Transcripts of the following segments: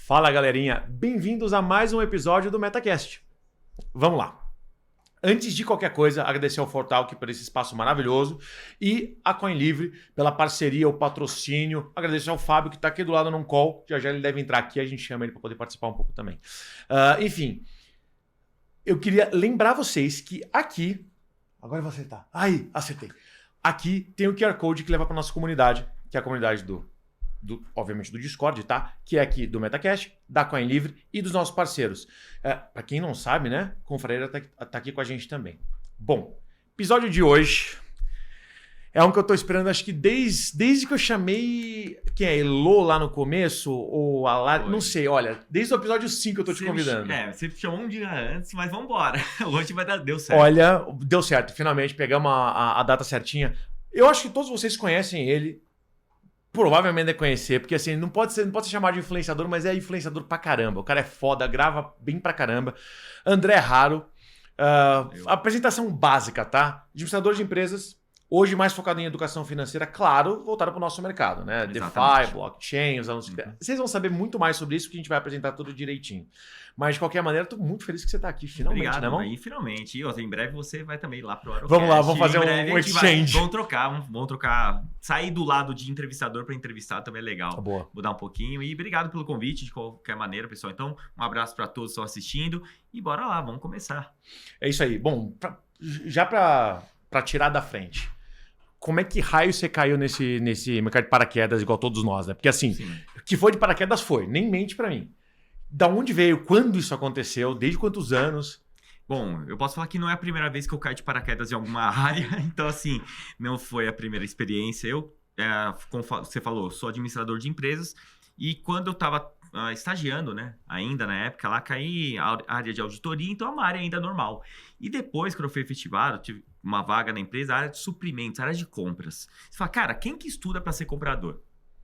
Fala, galerinha. Bem-vindos a mais um episódio do MetaCast. Vamos lá. Antes de qualquer coisa, agradecer ao Fortalk por esse espaço maravilhoso e a CoinLivre pela parceria, o patrocínio. Agradecer ao Fábio que está aqui do lado num call. Já ele deve entrar aqui, a gente chama ele para poder participar um pouco também. Enfim, eu queria lembrar vocês que aqui... Agora eu vou acertar. Aí, acertei. Aqui tem o QR Code que leva para nossa comunidade, que é a comunidade obviamente do Discord, tá? Que é aqui do MetaCast, da CoinLivre e dos nossos parceiros. Para quem não sabe, né? Confrareira tá aqui com a gente também. Bom, episódio de hoje é um que eu tô esperando, acho que desde que eu chamei quem é Elô lá no começo, ou a Lari, não sei, olha, desde o episódio 5 eu tô te convidando. Você chamou um dia antes, mas vambora. Hoje deu certo. Olha, deu certo, finalmente pegamos a data certinha. Eu acho que todos vocês conhecem ele. Provavelmente deve conhecer, porque assim, não pode ser chamado de influenciador, mas é influenciador pra caramba. O cara é foda, grava bem pra caramba. André Haro. Apresentação básica, tá? Administrador de empresas, hoje mais focado em educação financeira, claro, voltado pro nosso mercado, né? Exatamente. DeFi, blockchain, os alunos. Vocês vão saber muito mais sobre isso, que a gente vai apresentar tudo direitinho. Mas de qualquer maneira, tô muito feliz que você tá aqui, finalmente, Obrigado, né, irmão? Aí, finalmente. E em breve você vai também lá pro Arocast. Vamos lá, vamos fazer breve, um exchange. Vamos trocar. Sair do lado de entrevistador para entrevistar também é legal. Boa. Mudar um pouquinho. E obrigado pelo convite, de qualquer maneira, pessoal. Então, um abraço para todos que estão assistindo. E bora lá, vamos começar. É isso aí. Bom, já pra tirar da frente, como é que raio você caiu nesse mercado de paraquedas igual todos nós, né? Porque assim, Sim. que foi de paraquedas foi, nem mente pra mim. Da onde veio, quando isso aconteceu, desde quantos anos? Bom, eu posso falar que não é a primeira vez que eu caio de paraquedas em alguma área, então assim, não foi a primeira experiência. Eu, como você falou, sou administrador de empresas e quando eu estava estagiando, né, ainda na época, lá caí a área de auditoria, então é uma área ainda normal. E depois, quando eu fui efetivado, tive uma vaga na empresa, área de suprimentos, área de compras. Você fala, cara, quem que estuda para ser comprador?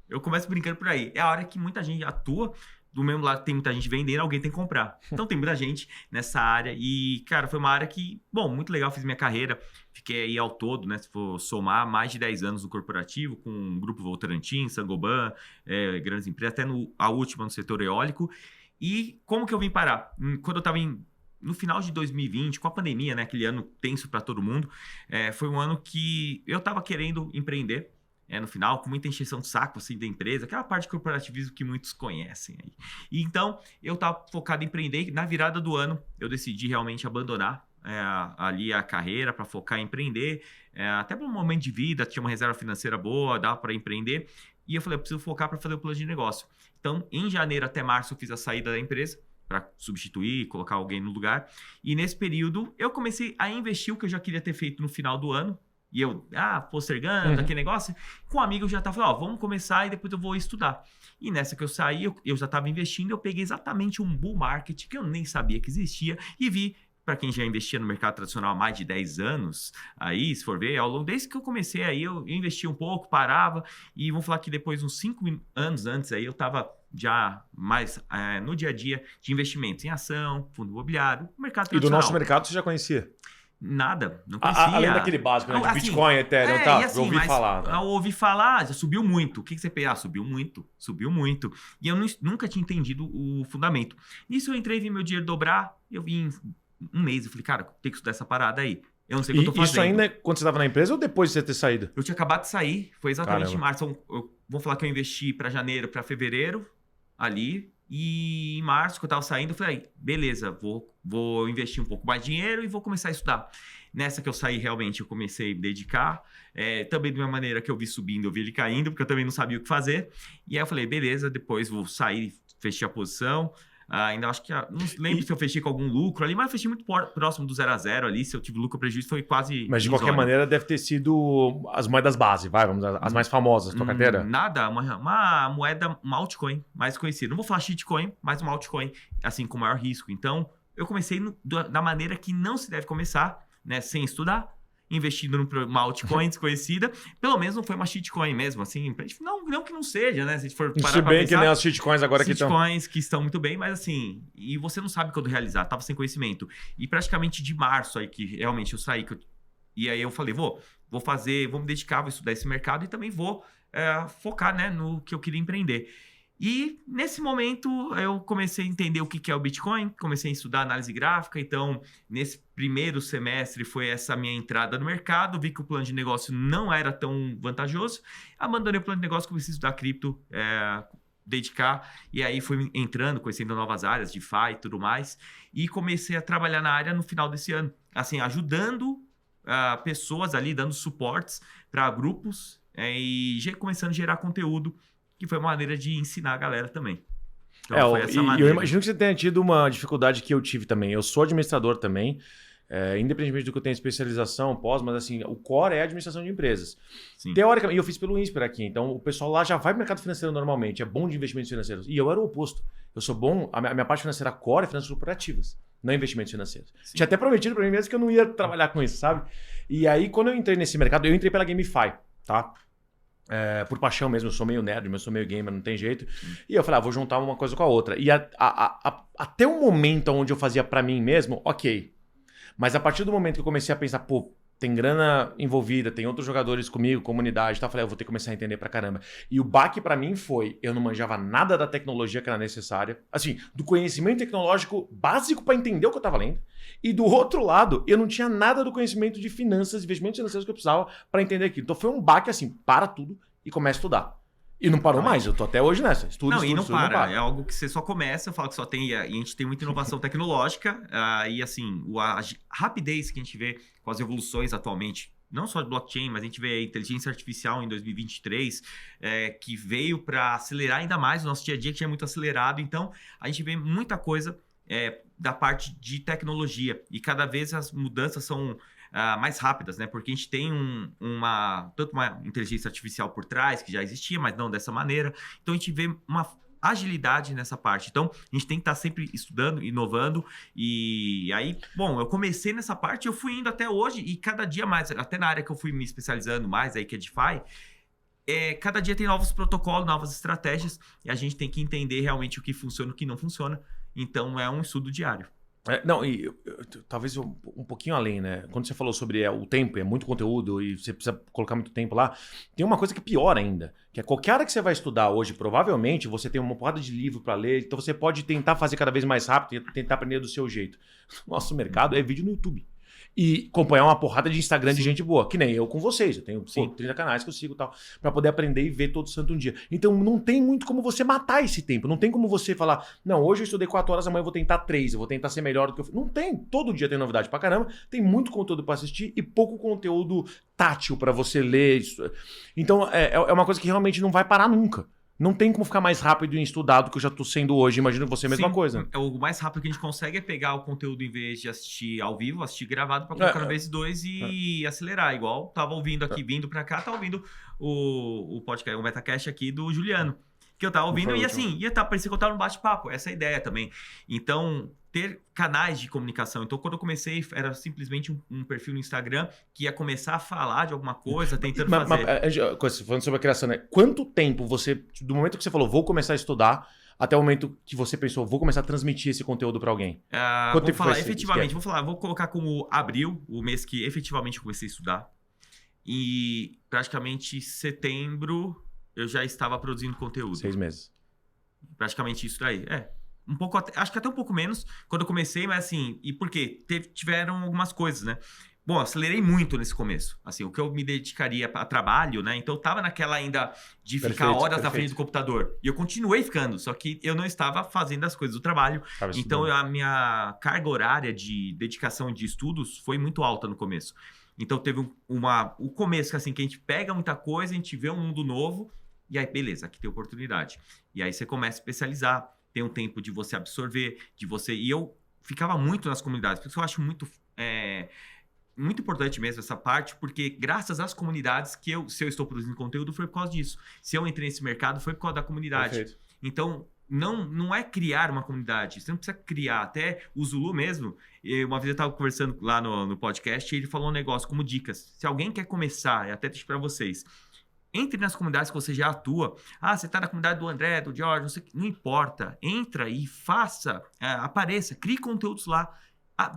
Eu começo brincando por aí. É a hora que muita gente atua. Do mesmo lado tem muita gente vendendo, alguém tem que comprar. Então tem muita gente nessa área e, cara, foi uma área que, bom, muito legal, fiz minha carreira. Fiquei aí ao todo, né, se for somar, mais de 10 anos no corporativo, com o Grupo Votorantim, Saint-Gobain, grandes empresas, até a última no setor eólico. E como que eu vim parar? Quando eu estava no final de 2020, com a pandemia, né, aquele ano tenso para todo mundo, foi um ano que eu estava querendo empreender. No final, com muita encheção de saco assim, da empresa, aquela parte de corporativismo que muitos conhecem. Aí. E então, eu estava focado em empreender e na virada do ano, eu decidi realmente abandonar ali a carreira para focar em empreender. Até para um momento de vida, tinha uma reserva financeira boa, dava para empreender. E eu falei, eu preciso focar para fazer o plano de negócio. Então, em janeiro até março, eu fiz a saída da empresa para substituir, colocar alguém no lugar. E nesse período, eu comecei a investir o que eu já queria ter feito no final do ano. E eu, postergando, aquele negócio. Com um amigo eu já estava falando, vamos começar e depois eu vou estudar. E nessa que eu saí, eu já estava investindo, eu peguei exatamente um bull market que eu nem sabia que existia e vi, para quem já investia no mercado tradicional há mais de 10 anos, aí, se for ver, ao longo, desde que eu comecei aí, eu investia um pouco, parava, e vamos falar que depois, uns 5 anos antes, aí eu estava já mais no dia a dia de investimentos em ação, fundo imobiliário, mercado tradicional. E do nosso mercado você já conhecia? Nada, não conhecia. Além daquele básico, né, de assim, Bitcoin, Ethereum e tal, assim, eu ouvi falar. Né? Eu ouvi falar, já subiu muito. O que você pensa? Subiu muito. E eu nunca tinha entendido o fundamento. Nisso eu entrei, vi meu dinheiro dobrar, eu vim um mês, eu falei, cara, tem que estudar essa parada aí. Eu não sei o que eu tô fazendo. Isso ainda é quando você estava na empresa ou depois de você ter saído? Eu tinha acabado de sair, foi exatamente Caramba. em março. Vamos falar que eu investi para janeiro, para fevereiro, ali. E em março, que eu tava saindo, eu falei, beleza, vou investir um pouco mais de dinheiro e vou começar a estudar. Nessa que eu saí, realmente, eu comecei a me dedicar. Também de uma maneira que eu vi subindo, eu vi ele caindo, porque eu também não sabia o que fazer. E aí eu falei, beleza, depois vou sair, fechei a posição. Ainda acho que, não lembro se eu fechei com algum lucro ali, mas eu fechei muito próximo do 0 a 0 ali. Se eu tive lucro ou prejuízo, foi quase... Mas de qualquer maneira, deve ter sido as moedas base, as mais famosas da tua carteira? Nada, uma moeda, uma altcoin mais conhecida. Não vou falar shitcoin, mas uma altcoin, assim, com maior risco. Então, eu comecei da maneira que não se deve começar, né, sem estudar, investindo numa altcoin desconhecida. Pelo menos não foi uma shitcoin mesmo, assim. Não que não seja, né? Se a gente for parar Se pra bem pensar, que nem as shitcoins agora que estão... shitcoins que estão muito bem, mas assim... E você não sabe quando realizar, tava sem conhecimento. E praticamente de março aí que realmente eu saí, e aí eu falei, vou me dedicar, vou estudar esse mercado e também vou focar, né, no que eu queria empreender. E nesse momento eu comecei a entender o que é o Bitcoin, comecei a estudar análise gráfica, então nesse primeiro semestre foi essa minha entrada no mercado, vi que o plano de negócio não era tão vantajoso, abandonei o plano de negócio, comecei a estudar cripto, dedicar, e aí fui entrando, conhecendo novas áreas, DeFi e tudo mais, e comecei a trabalhar na área no final desse ano, assim, ajudando pessoas ali, dando suportes para grupos e começando a gerar conteúdo, que foi uma maneira de ensinar a galera também. Então, foi essa maneira. Eu imagino que você tenha tido uma dificuldade que eu tive também. Eu sou administrador também, independentemente do que eu tenho especialização, pós, mas assim, o core é administração de empresas. Sim. Teoricamente, eu fiz pelo INSPER aqui, então o pessoal lá já vai para o mercado financeiro normalmente, é bom de investimentos financeiros. E eu era o oposto. Eu sou bom, a minha parte financeira core é finanças corporativas, não investimentos financeiros. Sim. Tinha até prometido para mim mesmo que eu não ia trabalhar com isso, sabe? E aí, quando eu entrei nesse mercado, eu entrei pela GameFi, tá? Por paixão mesmo, eu sou meio nerd, eu sou meio gamer, não tem jeito. E eu falei, vou juntar uma coisa com a outra. E até o momento onde eu fazia pra mim mesmo, ok. Mas a partir do momento que eu comecei a pensar, pô, tem grana envolvida, tem outros jogadores comigo, comunidade, tá? Eu falei, eu vou ter que começar a entender pra caramba. E o baque pra mim foi, eu não manjava nada da tecnologia que era necessária, assim, do conhecimento tecnológico básico pra entender o que eu tava lendo. E do outro lado, eu não tinha nada do conhecimento de finanças, investimentos financeiros que eu precisava pra entender aquilo. Então foi um baque assim, para tudo e começa a estudar. E não parou mais, eu tô até hoje nessa. Estudo, e não para. É algo que você só começa, eu falo que só tem... E a gente tem muita inovação tecnológica, e assim, a rapidez que a gente vê com as evoluções atualmente, não só de blockchain, mas a gente vê a inteligência artificial em 2023, que veio para acelerar ainda mais o nosso dia a dia, que já é muito acelerado. Então, a gente vê muita coisa da parte de tecnologia. E cada vez as mudanças são... mais rápidas, né? Porque a gente tem tanto uma inteligência artificial por trás, que já existia, mas não dessa maneira. Então, a gente vê uma agilidade nessa parte. Então, a gente tem que estar sempre estudando, inovando. E aí, bom, eu comecei nessa parte, eu fui indo até hoje, e cada dia mais, até na área que eu fui me especializando mais, aí que é DeFi, cada dia tem novos protocolos, novas estratégias, e a gente tem que entender realmente o que funciona e o que não funciona. Então, é um estudo diário. Talvez um pouquinho além, né? Quando você falou sobre o tempo, é muito conteúdo e você precisa colocar muito tempo lá, tem uma coisa que é pior ainda, que é qualquer área que você vai estudar hoje, provavelmente você tem uma porrada de livro para ler, então você pode tentar fazer cada vez mais rápido e tentar aprender do seu jeito. Nosso mercado é vídeo no YouTube. E acompanhar uma porrada de Instagram de gente boa, que nem eu com vocês. Eu tenho 30 canais que eu sigo e tal, pra poder aprender e ver todo santo um dia. Então não tem muito como você matar esse tempo. Não tem como você falar, não, hoje eu estudei 4 horas, amanhã eu vou tentar 3, eu vou tentar ser melhor do que eu fiz. Não tem. Todo dia tem novidade pra caramba. Tem muito conteúdo pra assistir e pouco conteúdo tátil pra você ler. Então é uma coisa que realmente não vai parar nunca. Não tem como ficar mais rápido em estudar do que eu já estou sendo hoje. Imagino você a mesma coisa. O mais rápido que a gente consegue é pegar o conteúdo em vez de assistir ao vivo, assistir gravado para colocar no vezes 2 e acelerar. Igual tava ouvindo aqui, vindo para cá, tava ouvindo o podcast, o Metacast aqui do Juliano. Que eu tava ouvindo e assim, parecia que eu tava no bate-papo. Essa é a ideia também. Então, ter canais de comunicação. Então, quando eu comecei, era simplesmente um perfil no Instagram que ia começar a falar de alguma coisa, tentando fazer. Falando sobre a criação, né? Quanto tempo você, do momento que você falou, vou começar a estudar, até o momento que você pensou, vou começar a transmitir esse conteúdo para alguém? Quanto tempo falar efetivamente, vou colocar como abril, o mês que efetivamente eu comecei a estudar. E praticamente setembro eu já estava produzindo conteúdo. 6 meses. Praticamente isso daí. Um pouco, acho que até um pouco menos quando eu comecei, mas assim, e por quê? Tiveram algumas coisas, né? Bom, acelerei muito nesse começo. Assim, o que eu me dedicaria a trabalho, né? Então eu tava naquela ainda de ficar horas na frente do computador. E eu continuei ficando, só que eu não estava fazendo as coisas do trabalho. Então a minha carga horária de dedicação de estudos foi muito alta no começo. Então teve o começo, assim, que a gente pega muita coisa, a gente vê um mundo novo, e aí, beleza, aqui tem oportunidade. E aí você começa a especializar, tem um tempo de você absorver, de você... E eu ficava muito nas comunidades, porque eu acho muito importante mesmo essa parte, porque graças às comunidades que se eu estou produzindo conteúdo, foi por causa disso. Se eu entrei nesse mercado, foi por causa da comunidade. Perfeito. Então, não é criar uma comunidade, você não precisa criar. Até o Zulu mesmo, uma vez eu estava conversando lá no podcast, e ele falou um negócio como dicas. Se alguém quer começar, até deixo para vocês, entre nas comunidades que você já atua. Você está na comunidade do André, do George, não importa. Entra e faça, apareça, crie conteúdos lá.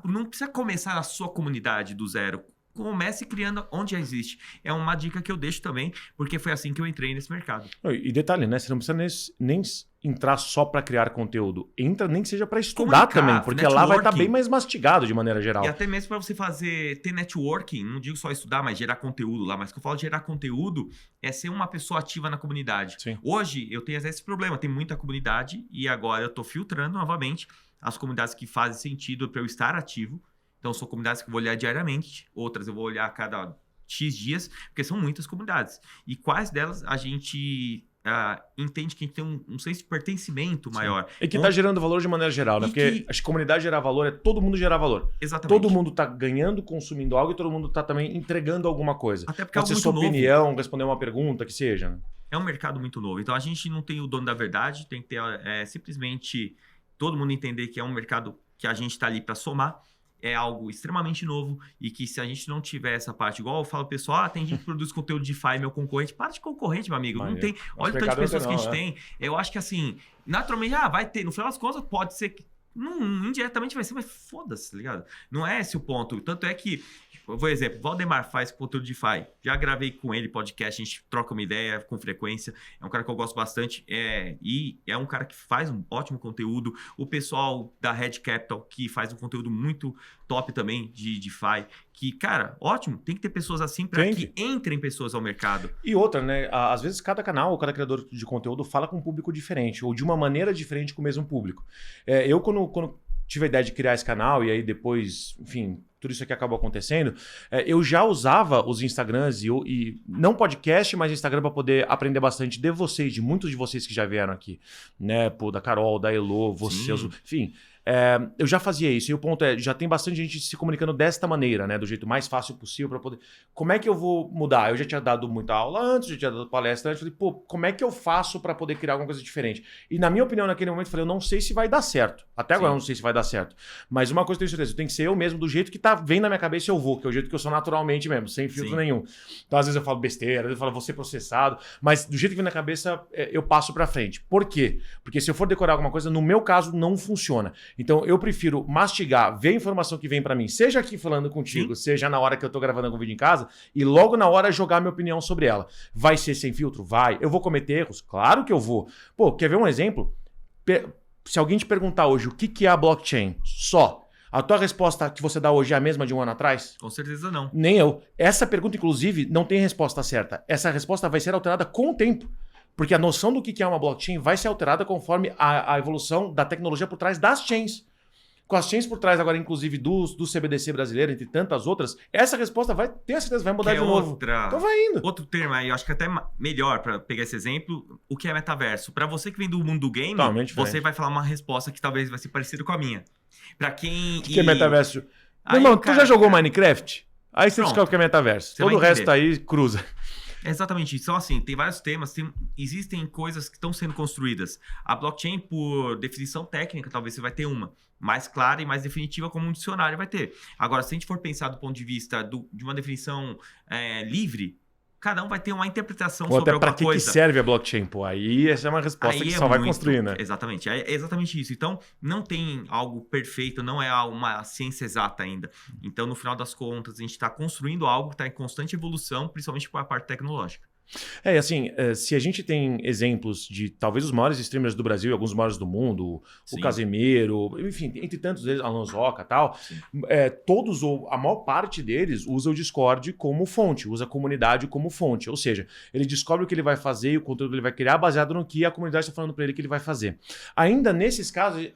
Não precisa começar a sua comunidade do zero. comece criando onde já existe. É uma dica que eu deixo também, porque foi assim que eu entrei nesse mercado. E detalhe, né? Você não precisa nem entrar só para criar conteúdo. Entra nem que seja para estudar também, porque lá vai estar bem mais mastigado de maneira geral. E até mesmo para você ter networking, não digo só estudar, mas gerar conteúdo lá. Mas que eu falo de gerar conteúdo é ser uma pessoa ativa na comunidade. Sim. Hoje eu tenho esse problema, tem muita comunidade e agora eu estou filtrando novamente as comunidades que fazem sentido para eu estar ativo. Então, são comunidades que eu vou olhar diariamente, outras eu vou olhar a cada X dias, porque são muitas comunidades. E quais delas a gente entende que a gente tem um senso de pertencimento maior. E que está gerando valor de maneira geral, né? Porque a comunidade gerar valor é todo mundo gerar valor. Exatamente. Todo mundo está ganhando, consumindo algo e todo mundo está também entregando alguma coisa. Até porque pode ser sua opinião, responder uma pergunta, que seja. Né? É um mercado muito novo. Então, a gente não tem o dono da verdade, tem que ter simplesmente todo mundo entender que é um mercado que a gente está ali para somar. É algo extremamente novo e que se a gente não tiver essa parte, igual eu falo, pessoal, tem gente que produz conteúdo de DeFi, meu concorrente, para de concorrente, meu amigo. Não tem. Olha o tanto de pessoas que a gente tem. Eu acho que assim, naturalmente, vai ter. No final das contas, pode ser que. Indiretamente vai ser, mas foda-se, tá ligado? Não é esse o ponto. Tanto é que, por exemplo, Valdemar faz conteúdo de DeFi. Já gravei com ele podcast, a gente troca uma ideia com frequência. É um cara que eu gosto bastante. E é um cara que faz um ótimo conteúdo. O pessoal da Red Capital, que faz um conteúdo muito top também de DeFi. Que, cara, ótimo. Tem que ter pessoas assim para que entrem pessoas ao mercado. E outra, né? Às vezes cada canal ou cada criador de conteúdo fala com um público diferente. Ou de uma maneira diferente com o mesmo público. Eu, quando tive a ideia de criar esse canal e aí depois, enfim, tudo isso aqui acabou acontecendo, eu já usava os Instagrams e não podcast, mas Instagram para poder aprender bastante de vocês, de muitos de vocês que já vieram aqui, né? Pô, da Carol, da Elo, vocês, enfim. Eu já fazia isso. E o ponto já tem bastante gente se comunicando desta maneira, né? Do jeito mais fácil possível para poder... Como é que eu vou mudar? Eu já tinha dado muita aula antes, já tinha dado palestra antes. Falei, pô, como é que eu faço para poder criar alguma coisa diferente? E na minha opinião, naquele momento, eu falei, eu não sei se vai dar certo. Até agora eu não sei se vai dar certo. Mas uma coisa eu tenho certeza, eu tenho que ser eu mesmo, do jeito que vem na minha cabeça eu vou, que é o jeito que eu sou naturalmente mesmo, sem filtro nenhum. Então, às vezes eu falo besteira, às vezes eu falo, vou ser processado, mas do jeito que vem na cabeça, eu passo para frente. Por quê? Porque se eu for decorar alguma coisa, no meu caso, não funciona. Então, eu prefiro mastigar, ver a informação que vem para mim, seja aqui falando contigo, seja na hora que eu tô gravando algum vídeo em casa, e logo na hora jogar minha opinião sobre ela. Vai ser sem filtro? Vai. Eu vou cometer erros? Claro que eu vou. Pô, quer ver um exemplo? Se alguém te perguntar hoje o que é a blockchain, a tua resposta que você dá hoje é a mesma de um ano atrás? Com certeza não. Nem eu. Essa pergunta, inclusive, não tem resposta certa. Essa resposta vai ser alterada com o tempo. Porque a noção do que é uma blockchain vai ser alterada conforme a evolução da tecnologia por trás das chains. Com as chains por trás agora, inclusive, do CBDC brasileiro, entre tantas outras, essa resposta vai ter certeza, vai mudar de novo. Então vai indo. Outro termo aí, eu acho que até melhor para pegar esse exemplo, o que é metaverso. Para você que vem do mundo do game, você vai falar uma resposta que talvez vai ser parecida com a minha. Para quem... O que é metaverso? Meu irmão, tu já jogou Minecraft? Aí você descobre o que é metaverso. Todo o resto aí cruza. É exatamente isso. Então, assim, tem vários temas, existem coisas que estão sendo construídas. A blockchain, por definição técnica, talvez você vai ter uma mais clara e mais definitiva, como um dicionário vai ter. Agora, se a gente for pensar do ponto de vista de uma definição livre, cada um vai ter uma interpretação sobre alguma coisa. Para que serve a blockchain? Pô, aí essa é uma resposta que só vai construir, né? Exatamente. É exatamente isso. Então, não tem algo perfeito, não é uma ciência exata ainda. Então, no final das contas, a gente está construindo algo que está em constante evolução, principalmente com a parte tecnológica. Assim, se a gente tem exemplos de talvez os maiores streamers do Brasil e alguns maiores do mundo, o Casemiro, enfim, entre tantos deles, Alan Zoca e tal, todos, ou a maior parte deles, usa o Discord como fonte, usa a comunidade como fonte. Ou seja, ele descobre o que ele vai fazer e o conteúdo que ele vai criar baseado no que a comunidade está falando para ele que ele vai fazer. Ainda nesses casos,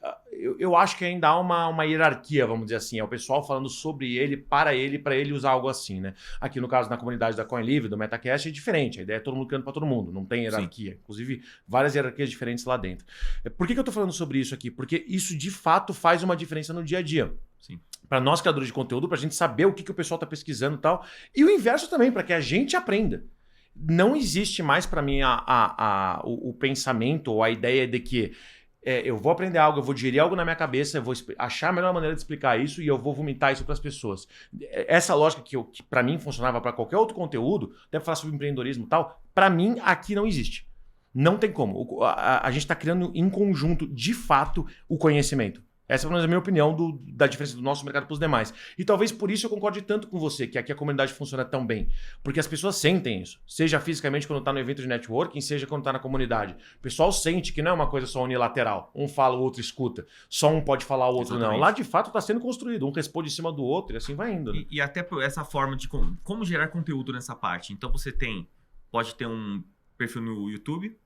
eu acho que ainda há uma hierarquia, vamos dizer assim. É o pessoal falando sobre ele, para ele usar algo assim, né? Aqui no caso, na comunidade da CoinLivre, do MetaCast, é diferente. A ideia é todo mundo criando para todo mundo, não tem hierarquia. Inclusive, várias hierarquias diferentes lá dentro. Por que eu tô falando sobre isso aqui? Porque isso, de fato, faz uma diferença no dia a dia. Para nós, criadores de conteúdo, para a gente saber o que o pessoal está pesquisando e tal. E o inverso também, para que a gente aprenda. Não existe mais para mim o pensamento ou a ideia de que eu vou aprender algo, eu vou digerir algo na minha cabeça, eu vou achar a melhor maneira de explicar isso e eu vou vomitar isso para as pessoas. Essa lógica que para mim funcionava para qualquer outro conteúdo, deve falar sobre empreendedorismo e tal, para mim aqui não existe. Não tem como. A gente está criando em conjunto, de fato, o conhecimento. Essa é a minha opinião da diferença do nosso mercado para os demais. E talvez por isso eu concorde tanto com você, que aqui a comunidade funciona tão bem. Porque as pessoas sentem isso. Seja fisicamente quando está no evento de networking, seja quando está na comunidade. O pessoal sente que não é uma coisa só unilateral. Um fala, o outro escuta. Só um pode falar, o outro Exatamente. Não. Lá, de fato, está sendo construído. Um responde em cima do outro e assim vai indo. Né? E até por essa forma de como gerar conteúdo nessa parte. Então você pode ter um perfil no YouTube,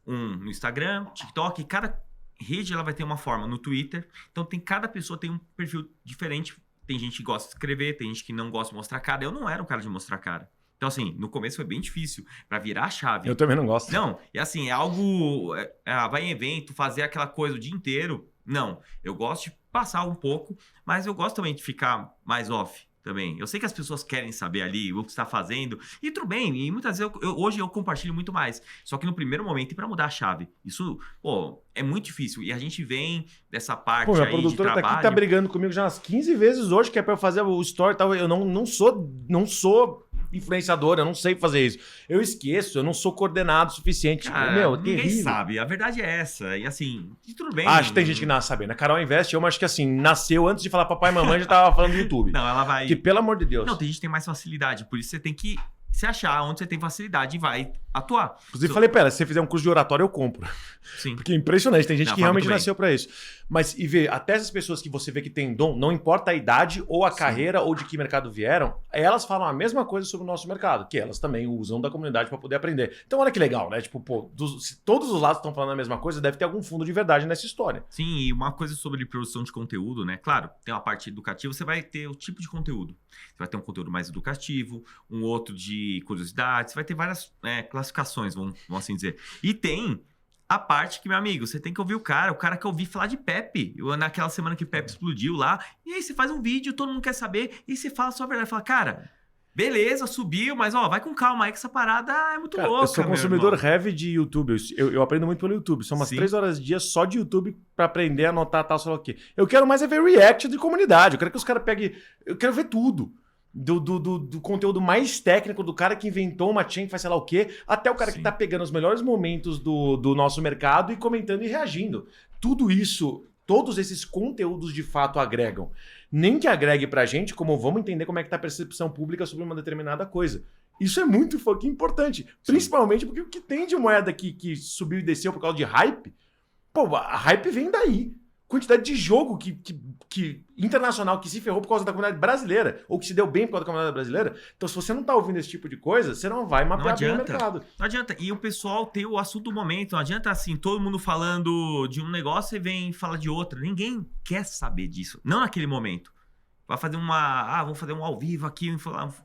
um no Instagram, TikTok, cada rede ela vai ter uma forma, no Twitter. Então cada pessoa tem um perfil diferente. Tem gente que gosta de escrever, tem gente que não gosta de mostrar cara. Eu não era um cara de mostrar cara. Então, assim, no começo foi bem difícil pra virar a chave. Eu também não gosto. Não, e assim, é algo... vai em evento, fazer aquela coisa o dia inteiro. Não, eu gosto de passar um pouco, mas eu gosto também de ficar mais off também. Eu sei que as pessoas querem saber ali o que você está fazendo. E tudo bem, e muitas vezes hoje eu compartilho muito mais. Só que no primeiro momento, e para mudar a chave, isso, é muito difícil. E a gente vem dessa parte minha aí produtora de trabalho... tá aqui, tá brigando comigo já umas 15 vezes hoje, que é para eu fazer o story e tal. Eu não sou influenciador, eu não sei fazer isso. Eu esqueço, eu não sou coordenado o suficiente. Cara, ninguém sabe. A verdade é essa. E assim, tudo bem. Acho que tem gente que nasce sabendo. A Carol Invest, eu acho que assim, nasceu antes de falar papai e mamãe, já tava falando do YouTube. Não, ela vai... Que pelo amor de Deus. Não, tem gente que tem mais facilidade. Por isso você tem que se achar onde você tem facilidade e vai atuar. Inclusive, falei, pera, se você fizer um curso de oratório, eu compro. Sim. Porque é impressionante, tem gente que realmente nasceu pra isso. Mas, e vê, até essas pessoas que você vê que tem dom, não importa a idade ou a carreira ou de que mercado vieram, elas falam a mesma coisa sobre o nosso mercado, que elas também usam da comunidade pra poder aprender. Então, olha que legal, né? Tipo, se todos os lados estão falando a mesma coisa, deve ter algum fundo de verdade nessa história. Sim, e uma coisa sobre produção de conteúdo, né? Claro, tem uma parte educativa, você vai ter o tipo de conteúdo. Você vai ter um conteúdo mais educativo, um outro de curiosidade, você vai ter várias classificações, vamos assim dizer. E tem a parte que, meu amigo, você tem que ouvir o cara quer ouvir falar de Pepe. Naquela semana que Pepe explodiu lá, e aí você faz um vídeo, todo mundo quer saber, e você fala só a verdade, fala, cara, beleza, subiu, mas vai com calma aí que essa parada é muito louca. Eu sou consumidor heavy de YouTube, eu aprendo muito pelo YouTube, são umas 3 horas de dia só de YouTube pra aprender a anotar tal, sei lá o quê. Eu quero mais ver react de comunidade, eu quero que os caras peguem, eu quero ver tudo. Do conteúdo mais técnico, do cara que inventou uma chain, faz sei lá o quê, até o cara que tá pegando os melhores momentos do nosso mercado e comentando e reagindo. Tudo isso, todos esses conteúdos de fato agregam. Nem que agregue pra gente, como vamos entender como é que tá a percepção pública sobre uma determinada coisa. Isso é muito fucking importante. Principalmente porque o que tem de moeda que subiu e desceu por causa de hype, a hype vem daí. Quantidade de jogo que internacional que se ferrou por causa da comunidade brasileira, ou que se deu bem por causa da comunidade brasileira. Então, se você não tá ouvindo esse tipo de coisa, você não vai mapear bem o mercado. Não adianta. E o pessoal tem o assunto do momento. Não adianta, assim, todo mundo falando de um negócio e vem falar de outro. Ninguém quer saber disso. Não naquele momento. Vai fazer vamos fazer um ao vivo aqui,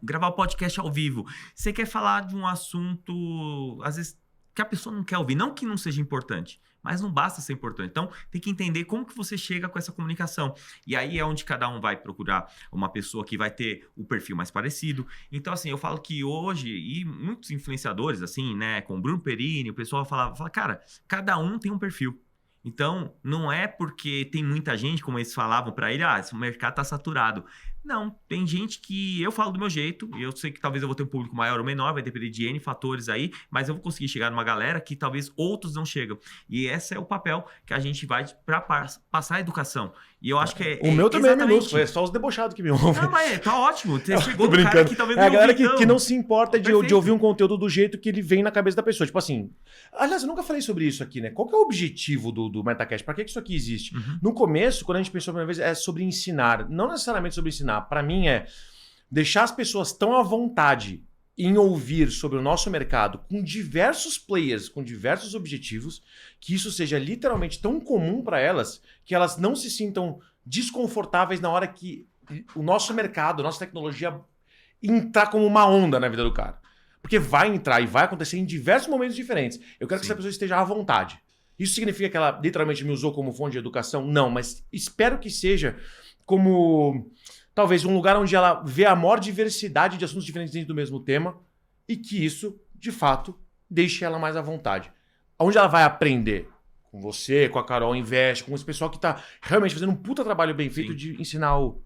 gravar um podcast ao vivo. Você quer falar de um assunto, às vezes, que a pessoa não quer ouvir. Não que não seja importante, mas não basta ser importante. Então, tem que entender como que você chega com essa comunicação. E aí é onde cada um vai procurar uma pessoa que vai ter o perfil mais parecido. Então, assim, eu falo que hoje, e muitos influenciadores, assim, né, com o Bruno Perini, o pessoal fala, cara, cada um tem um perfil. Então, não é porque tem muita gente, como eles falavam para ele, esse mercado tá saturado. Não, tem gente que eu falo do meu jeito, e eu sei que talvez eu vou ter um público maior ou menor, vai depender de N fatores aí, mas eu vou conseguir chegar numa galera que talvez outros não chegam. E esse é o papel que a gente vai para passar a educação. E eu acho que o meu também é minúsculo, é só os debochados que me ouvem. Não, mas tá ótimo. Você chegou no cara que talvez não ouviu. É a galera que não se importa de ouvir um conteúdo do jeito que ele vem na cabeça da pessoa. Tipo assim, aliás, eu nunca falei sobre isso aqui, né? Qual que é o objetivo do MetaCast? Para que isso aqui existe? Uhum. No começo, quando a gente pensou a primeira vez, é sobre ensinar. Não necessariamente sobre ensinar. Para mim é deixar as pessoas tão à vontade em ouvir sobre o nosso mercado com diversos players, com diversos objetivos, que isso seja literalmente tão comum para elas que elas não se sintam desconfortáveis na hora que o nosso mercado, a nossa tecnologia entrar como uma onda na vida do cara. Porque vai entrar e vai acontecer em diversos momentos diferentes. Eu quero que essa pessoa esteja à vontade. Isso significa que ela literalmente me usou como fonte de educação? Não, mas espero que seja como... talvez um lugar onde ela vê a maior diversidade de assuntos diferentes dentro do mesmo tema e que isso, de fato, deixe ela mais à vontade. Onde ela vai aprender? Com você, com a Carol Invest, com esse pessoal que está realmente fazendo um puta trabalho bem feito de ensinar o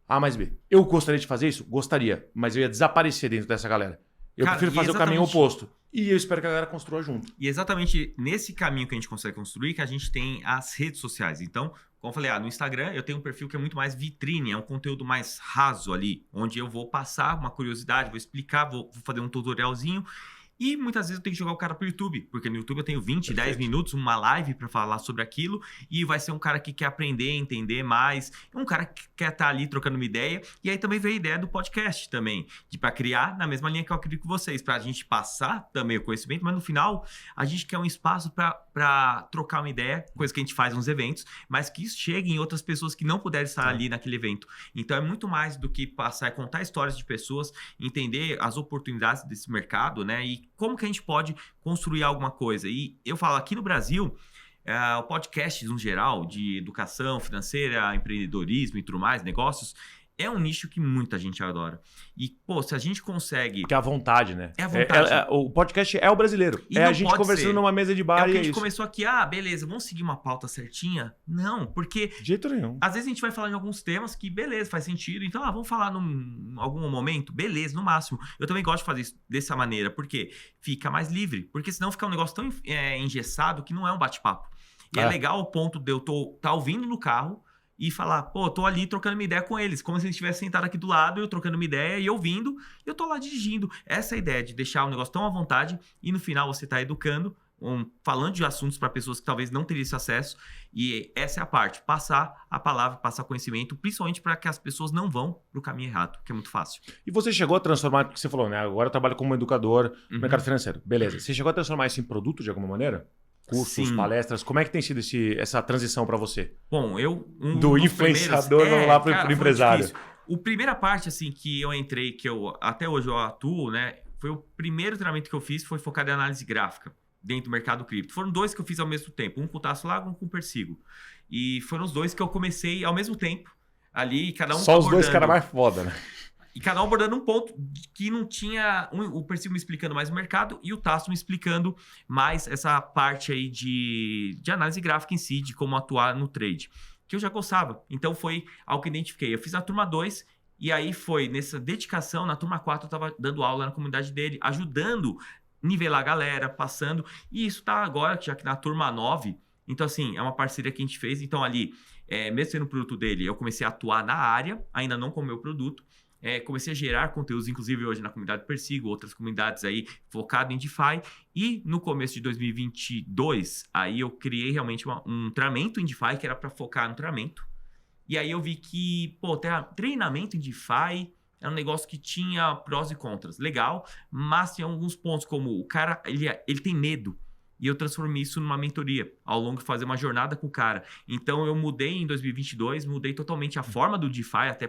A mais B. Eu gostaria de fazer isso? Gostaria, mas eu ia desaparecer dentro dessa galera. Eu prefiro fazer o caminho oposto. E eu espero que a galera construa junto. E exatamente nesse caminho que a gente consegue construir que a gente tem as redes sociais. Então, como eu falei, no Instagram eu tenho um perfil que é muito mais vitrine, é um conteúdo mais raso ali, onde eu vou passar uma curiosidade, vou explicar, vou fazer um tutorialzinho. E muitas vezes eu tenho que jogar o cara pro YouTube, porque no YouTube eu tenho 20, 10 minutos, uma live para falar sobre aquilo, e vai ser um cara que quer aprender, entender mais, um cara que quer estar ali trocando uma ideia, e aí também veio a ideia do podcast também, para criar na mesma linha que eu acredito com vocês, pra gente passar também o conhecimento, mas no final a gente quer um espaço para trocar uma ideia, coisa que a gente faz nos eventos, mas que isso chegue em outras pessoas que não puderem estar ali naquele evento. Então é muito mais do que passar e contar histórias de pessoas, entender as oportunidades desse mercado, né, e como que a gente pode construir alguma coisa. E eu falo, aqui no Brasil, o podcast, no geral, de educação financeira, empreendedorismo e tudo mais, negócios, é um nicho que muita gente adora. E, pô, se a gente consegue... Porque é a vontade, né? É a vontade. O podcast é o brasileiro. E é não a gente pode conversando ser. numa mesa de bar É o que e a gente isso. começou aqui, beleza, vamos seguir uma pauta certinha? Não, porque... De jeito nenhum. Às vezes a gente vai falar de alguns temas que, beleza, faz sentido. Então, vamos falar em algum momento? Beleza, no máximo. Eu também gosto de fazer isso dessa maneira, porque fica mais livre. Porque senão fica um negócio tão engessado que não é um bate-papo. E é legal o ponto de eu estar ouvindo no carro e falar, pô, tô ali trocando uma ideia com eles, como se eles estivessem sentados aqui do lado, eu trocando uma ideia e ouvindo, e eu tô lá dirigindo. Essa é a ideia de deixar o negócio tão à vontade e no final você tá educando, falando de assuntos para pessoas que talvez não teriam esse acesso, e essa é a parte, passar a palavra, passar conhecimento, principalmente para que as pessoas não vão pro caminho errado, que é muito fácil. E você chegou a transformar, porque você falou, né? Agora eu trabalho como educador no mercado financeiro. Beleza. Você chegou a transformar isso em produto de alguma maneira? Cursos, Sim. palestras, como é que tem sido essa transição para você? Bom, do influenciador, vamos lá pro empresário. A primeira parte, assim, que eu entrei, que até hoje eu atuo, né, foi o primeiro treinamento que eu fiz, foi focado em análise gráfica dentro do mercado cripto. Foram 2 que eu fiz ao mesmo tempo, um com o Tasso Lago, um com o Persigo. E foram os 2 que eu comecei ao mesmo tempo, ali, cada um Só os 2 caras mais foda, né? E cada um abordando um ponto que não tinha... O Persigo me explicando mais o mercado e o Tasso me explicando mais essa parte aí de análise gráfica em si, de como atuar no trade, que eu já gostava. Então foi algo que identifiquei. Eu fiz a turma 2 e aí foi nessa dedicação, na turma 4 eu estava dando aula na comunidade dele, ajudando, nivelar a galera, passando. E isso tá agora, já que na turma 9... Então, assim, é uma parceria que a gente fez. Então, ali, mesmo sendo o produto dele, eu comecei a atuar na área, ainda não com o meu produto. Comecei a gerar conteúdos, inclusive hoje na comunidade Persigo, outras comunidades aí focado em DeFi. E no começo de 2022, aí eu criei realmente um treinamento em DeFi, que era para focar no treinamento. E aí eu vi que, treinamento em DeFi era um negócio que tinha prós e contras. Legal, mas tinha alguns pontos, como o cara, ele tem medo. E eu transformei isso numa mentoria, ao longo de fazer uma jornada com o cara. Então eu mudei em 2022, mudei totalmente a forma do DeFi, até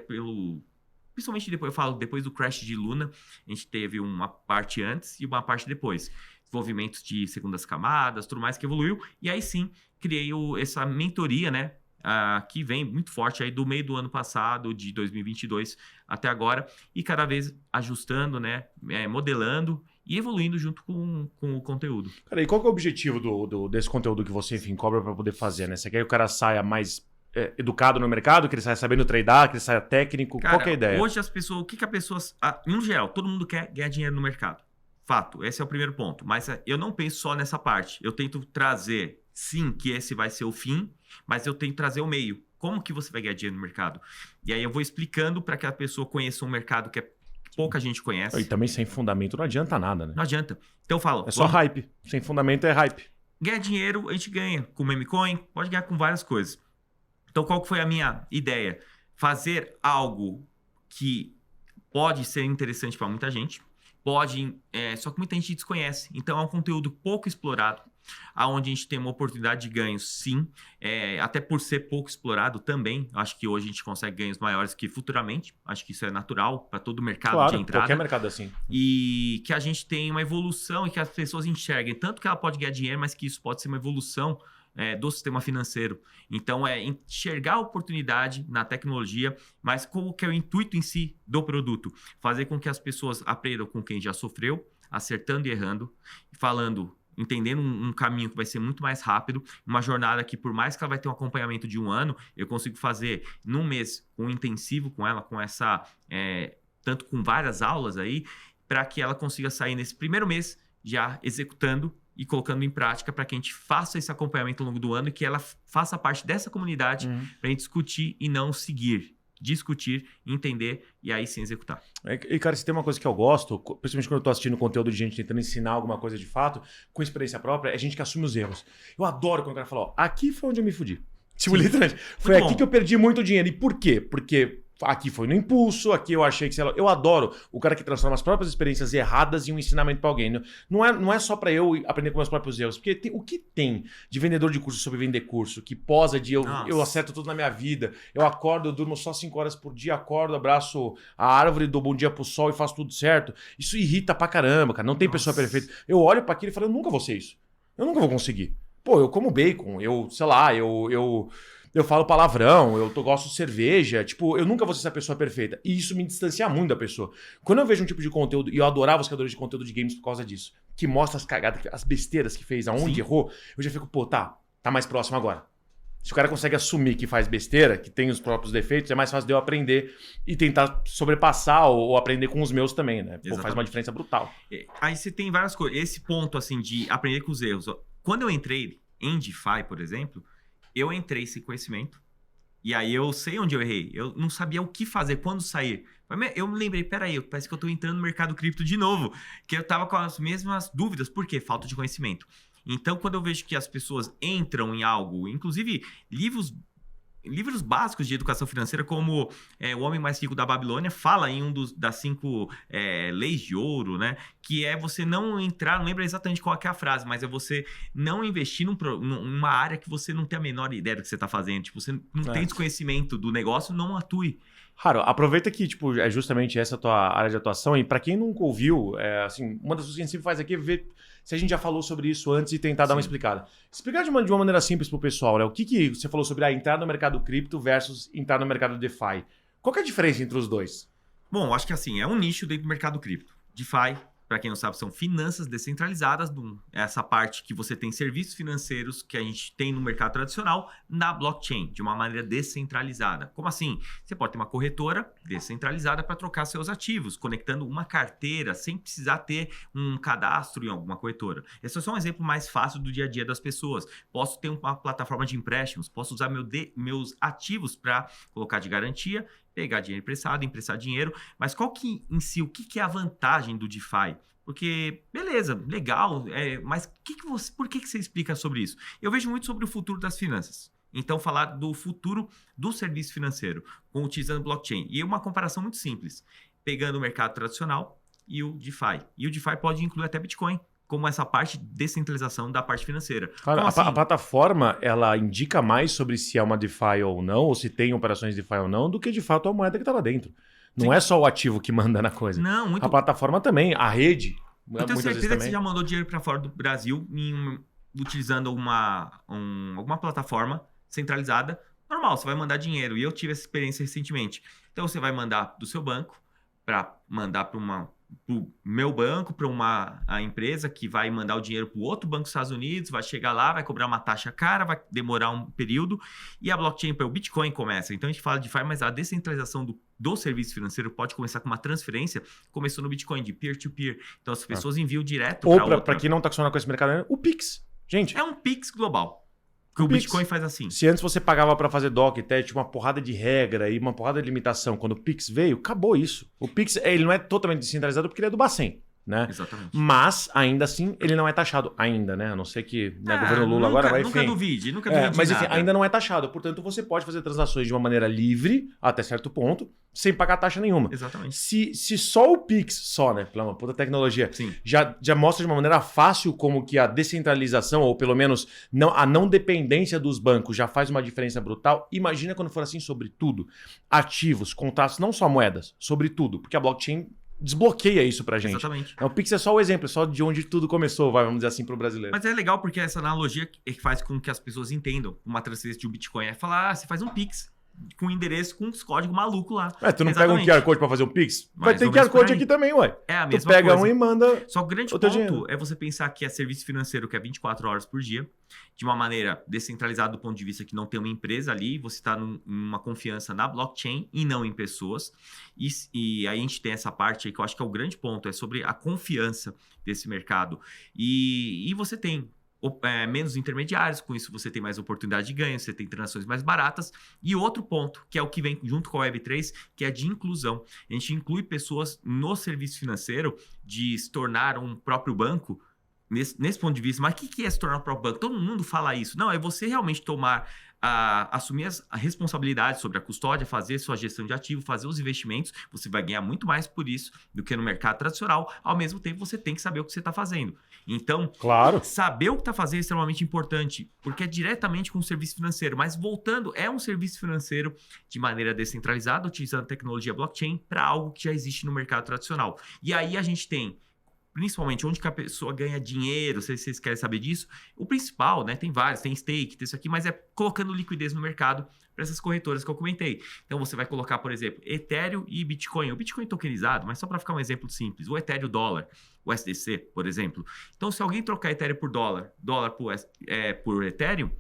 principalmente depois do crash de Luna, a gente teve uma parte antes e uma parte depois. Desenvolvimentos de segundas camadas, tudo mais que evoluiu. E aí sim, criei essa mentoria, né? Que vem muito forte aí do meio do ano passado, de 2022 até agora. E cada vez ajustando, né? Modelando e evoluindo junto com o conteúdo. Cara, e qual que é o objetivo desse conteúdo que você, enfim, cobra para poder fazer, né? Você quer que o cara saia mais... educado no mercado, que ele saia sabendo tradar, que ele saia técnico? Cara, qual que é a ideia? Hoje as pessoas, o que a pessoa... no geral, todo mundo quer ganhar dinheiro no mercado. Fato, esse é o primeiro ponto. Mas eu não penso só nessa parte. Eu tento trazer, sim, que esse vai ser o fim, mas eu tento trazer o meio. Como que você vai ganhar dinheiro no mercado? E aí eu vou explicando para que a pessoa conheça um mercado que pouca gente conhece. E também sem fundamento não adianta nada, né? Não adianta. Então eu falo... É só hype. Sem fundamento é hype. Ganhar dinheiro, a gente ganha com meme coin, pode ganhar com várias coisas. Então, qual que foi a minha ideia? Fazer algo que pode ser interessante para muita gente, só que muita gente desconhece. Então, é um conteúdo pouco explorado, onde a gente tem uma oportunidade de ganhos, sim, até por ser pouco explorado também. Acho que hoje a gente consegue ganhos maiores que futuramente. Acho que isso é natural para todo o mercado de entrada. Qualquer mercado assim. E que a gente tem uma evolução e que as pessoas enxerguem tanto que ela pode ganhar dinheiro, mas que isso pode ser uma evolução do sistema financeiro. Então, enxergar a oportunidade na tecnologia, mas qual que é o intuito em si do produto? Fazer com que as pessoas aprendam com quem já sofreu, acertando e errando, entendendo um caminho que vai ser muito mais rápido, uma jornada que, por mais que ela vai ter um acompanhamento de 1 ano, eu consigo fazer num mês um intensivo com ela, tanto com várias aulas aí, para que ela consiga sair nesse primeiro mês já executando e colocando em prática para que a gente faça esse acompanhamento ao longo do ano e que ela faça parte dessa comunidade para a gente discutir e não seguir. Discutir, entender e aí sim executar. E, cara, se tem uma coisa que eu gosto, principalmente quando eu tô assistindo conteúdo de gente tentando ensinar alguma coisa de fato, com experiência própria, é gente que assume os erros. Eu adoro quando o cara fala, ó, aqui foi onde eu me fudi. Tipo, literalmente, foi aqui que eu perdi muito dinheiro. E por quê? Porque aqui foi no impulso, aqui eu achei que... Sei lá, eu adoro o cara que transforma as próprias experiências erradas em um ensinamento pra alguém. Não é só pra eu aprender com meus próprios erros. Porque o que tem de vendedor de curso sobre vender curso, que posa de eu acerto tudo na minha vida, eu acordo, eu durmo só 5 horas por dia, acordo, abraço a árvore, dou bom dia pro sol e faço tudo certo. Isso irrita pra caramba, cara. Não tem pessoa perfeita. Eu olho pra aquilo e falo, eu nunca vou ser isso. Eu nunca vou conseguir. Pô, eu como bacon, sei lá, eu falo palavrão, gosto de cerveja. Tipo, eu nunca vou ser essa pessoa perfeita. E isso me distancia muito da pessoa. Quando eu vejo um tipo de conteúdo, e eu adorava os criadores de conteúdo de games por causa disso, que mostra as cagadas, as besteiras que fez, aonde errou, eu já fico, pô, tá mais próximo agora. Se o cara consegue assumir que faz besteira, que tem os próprios defeitos, é mais fácil de eu aprender e tentar sobrepassar ou aprender com os meus também, né? Pô, faz uma diferença brutal. Aí você tem várias coisas. Esse ponto, assim, de aprender com os erros. Quando eu entrei em DeFi, por exemplo, eu entrei sem conhecimento, e aí eu sei onde eu errei. Eu não sabia o que fazer, quando sair. Eu me lembrei, peraí, parece que eu tô entrando no mercado cripto de novo, que eu tava com as mesmas dúvidas. Por quê? Falta de conhecimento. Então, quando eu vejo que as pessoas entram em algo, inclusive livros básicos de educação financeira, como O Homem Mais Rico da Babilônia, fala em das 5 leis de ouro, né? Que é você não entrar, não lembro exatamente qual que é a frase, mas é você não investir numa área que você não tem a menor ideia do que você está fazendo. Tipo, você não tem desconhecimento do negócio, não atue. Raro, aproveita que tipo, é justamente essa a tua área de atuação, e para quem nunca ouviu, assim, uma das coisas que a gente sempre faz aqui é ver se a gente já falou sobre isso antes e tentar dar uma explicada. Explicar de uma maneira simples pro pessoal, né? O que você falou sobre entrar no mercado cripto versus entrar no mercado DeFi? Qual que é a diferença entre os dois? Bom, acho que assim, é um nicho dentro do mercado cripto. DeFi, para quem não sabe, são finanças descentralizadas, essa parte que você tem serviços financeiros que a gente tem no mercado tradicional na blockchain, de uma maneira descentralizada. Como assim? Você pode ter uma corretora descentralizada para trocar seus ativos, conectando uma carteira sem precisar ter um cadastro em alguma corretora. Esse é só um exemplo mais fácil do dia a dia das pessoas. Posso ter uma plataforma de empréstimos, posso usar meus ativos para colocar de garantia, pegar dinheiro emprestado, emprestar dinheiro, mas qual que em si, o que é a vantagem do DeFi? Porque, beleza, legal, mas por que você explica sobre isso? Eu vejo muito sobre o futuro das finanças. Então, falar do futuro do serviço financeiro, utilizando blockchain. E uma comparação muito simples, pegando o mercado tradicional e o DeFi. E o DeFi pode incluir até Bitcoin, como essa parte de descentralização da parte financeira. Cara, assim, a plataforma, ela indica mais sobre se é uma DeFi ou não, ou se tem operações DeFi ou não, do que de fato a moeda que está lá dentro. Não é só o ativo que manda na coisa. Não, muito... A plataforma também, a rede. Eu tenho certeza que você já mandou dinheiro para fora do Brasil utilizando alguma plataforma centralizada. Normal, você vai mandar dinheiro. E eu tive essa experiência recentemente. Então, você vai mandar do seu banco para mandar para pro meu banco, para a empresa que vai mandar o dinheiro para o outro banco dos Estados Unidos, vai chegar lá, vai cobrar uma taxa cara, vai demorar um período, e a blockchain para o Bitcoin começa. Então a gente fala de DeFi, mas a descentralização do serviço financeiro pode começar com uma transferência, começou no Bitcoin, de peer-to-peer. Então as pessoas enviam direto para outra. Ou para quem não está acostumado com esse mercado, o Pix. Gente, é um Pix global. Que o Bitcoin faz assim. Se antes você pagava para fazer DOC, até tinha uma porrada de regra e uma porrada de limitação. Quando o Pix veio, acabou isso. O Pix ele não é totalmente descentralizado porque ele é do Bacen, né? Exatamente. Mas, ainda assim, ele não é taxado ainda, né? A não ser que o governo Lula agora vai... Nunca duvide mas enfim, nada. ainda não é taxado. Portanto, você pode fazer transações de uma maneira livre, até certo ponto, sem pagar taxa nenhuma. Exatamente. Se só o Pix, né? Pela uma puta tecnologia, já mostra de uma maneira fácil como que a descentralização, ou pelo menos a não dependência dos bancos já faz uma diferença brutal, imagina quando for assim sobre tudo. Ativos, contratos, não só moedas, sobre tudo. Porque a blockchain desbloqueia isso pra gente. Exatamente. O Pix é só o exemplo, é só de onde tudo começou, vamos dizer assim, pro brasileiro. Mas é legal porque essa analogia que faz com que as pessoas entendam uma transferência de um Bitcoin. É falar, você faz um Pix. com endereço com uns códigos malucos lá. Tu não Exatamente. pega um QR Code pra fazer um Pix? Vai Mais ter ou QR menos por Code aí. aqui também, ué. É a Tu mesma pega coisa. um e manda... Só que o grande o teu ponto dinheiro. é você pensar que é serviço financeiro que é 24 horas por dia, de uma maneira descentralizada do ponto de vista que não tem uma empresa ali, você está numa confiança na blockchain e não em pessoas. E aí a gente tem essa parte aí que eu acho que é o grande ponto, é sobre a confiança desse mercado. E você tem menos intermediários, com isso você tem mais oportunidade de ganho, você tem transações mais baratas. E outro ponto, que é o que vem junto com a Web3, que é de inclusão. A gente inclui pessoas no serviço financeiro de se tornar um próprio banco, nesse ponto de vista. Mas o que é se tornar um próprio banco? Todo mundo fala isso. Não, é você realmente assumir a responsabilidade sobre a custódia, fazer sua gestão de ativo, fazer os investimentos. Você vai ganhar muito mais por isso do que no mercado tradicional. Ao mesmo tempo, você tem que saber o que você está fazendo. Então, Claro. saber o que está fazendo é extremamente importante, porque é diretamente com o serviço financeiro. Mas voltando, é um serviço financeiro de maneira descentralizada, utilizando tecnologia blockchain para algo que já existe no mercado tradicional. E aí a gente tem, principalmente onde que a pessoa ganha dinheiro, se vocês querem saber disso, o principal, né? Tem vários, tem stake, tem isso aqui, mas é colocando liquidez no mercado para essas corretoras que eu comentei. Então você vai colocar, por exemplo, Ethereum e Bitcoin. O Bitcoin tokenizado, mas só para ficar um exemplo simples, o Ethereum dólar, o SDC, por exemplo. Então se alguém trocar Ethereum por dólar por Ethereum,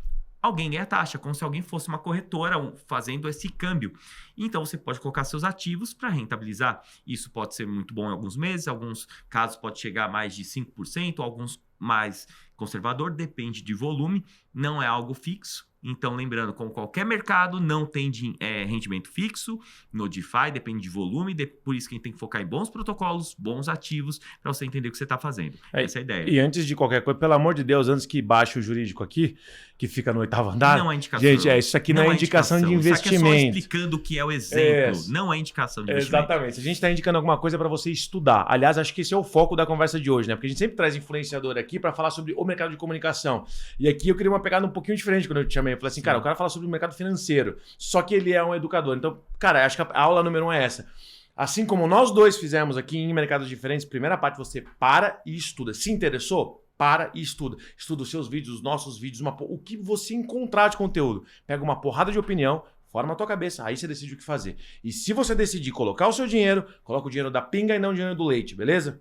alguém ganha taxa, como se alguém fosse uma corretora fazendo esse câmbio. Então, você pode colocar seus ativos para rentabilizar. Isso pode ser muito bom em alguns meses, alguns casos pode chegar a mais de 5%, alguns mais conservador, depende de volume, não é algo fixo. Então, lembrando, como qualquer mercado, não tem rendimento fixo no DeFi, depende de volume, por isso que a gente tem que focar em bons protocolos, bons ativos, para você entender o que você está fazendo. Essa é a ideia. E antes de qualquer coisa, pelo amor de Deus, antes que baixe o jurídico aqui, que fica no 8º andar, não é indicação. Gente, isso aqui não é indicação de investimento. Isso aqui é só explicando o que é o exemplo, não é indicação de investimento. Exatamente. A gente está indicando alguma coisa para você estudar. Aliás, acho que esse é o foco da conversa de hoje, né? Porque a gente sempre traz influenciador aqui para falar sobre o mercado de comunicação. E aqui eu queria uma pegada um pouquinho diferente quando eu te chamei. Eu falei assim, cara, o cara fala sobre o mercado financeiro, só que ele é um educador. Então, cara, acho que a aula número 1 é essa. Assim como nós dois fizemos aqui em mercados diferentes, primeira parte você para e estuda. Se interessou? Para e estuda. Estuda os seus vídeos, os nossos vídeos, o que você encontrar de conteúdo. Pega uma porrada de opinião, forma a tua cabeça, aí você decide o que fazer. E se você decidir colocar o seu dinheiro, coloca o dinheiro da pinga e não o dinheiro do leite, beleza?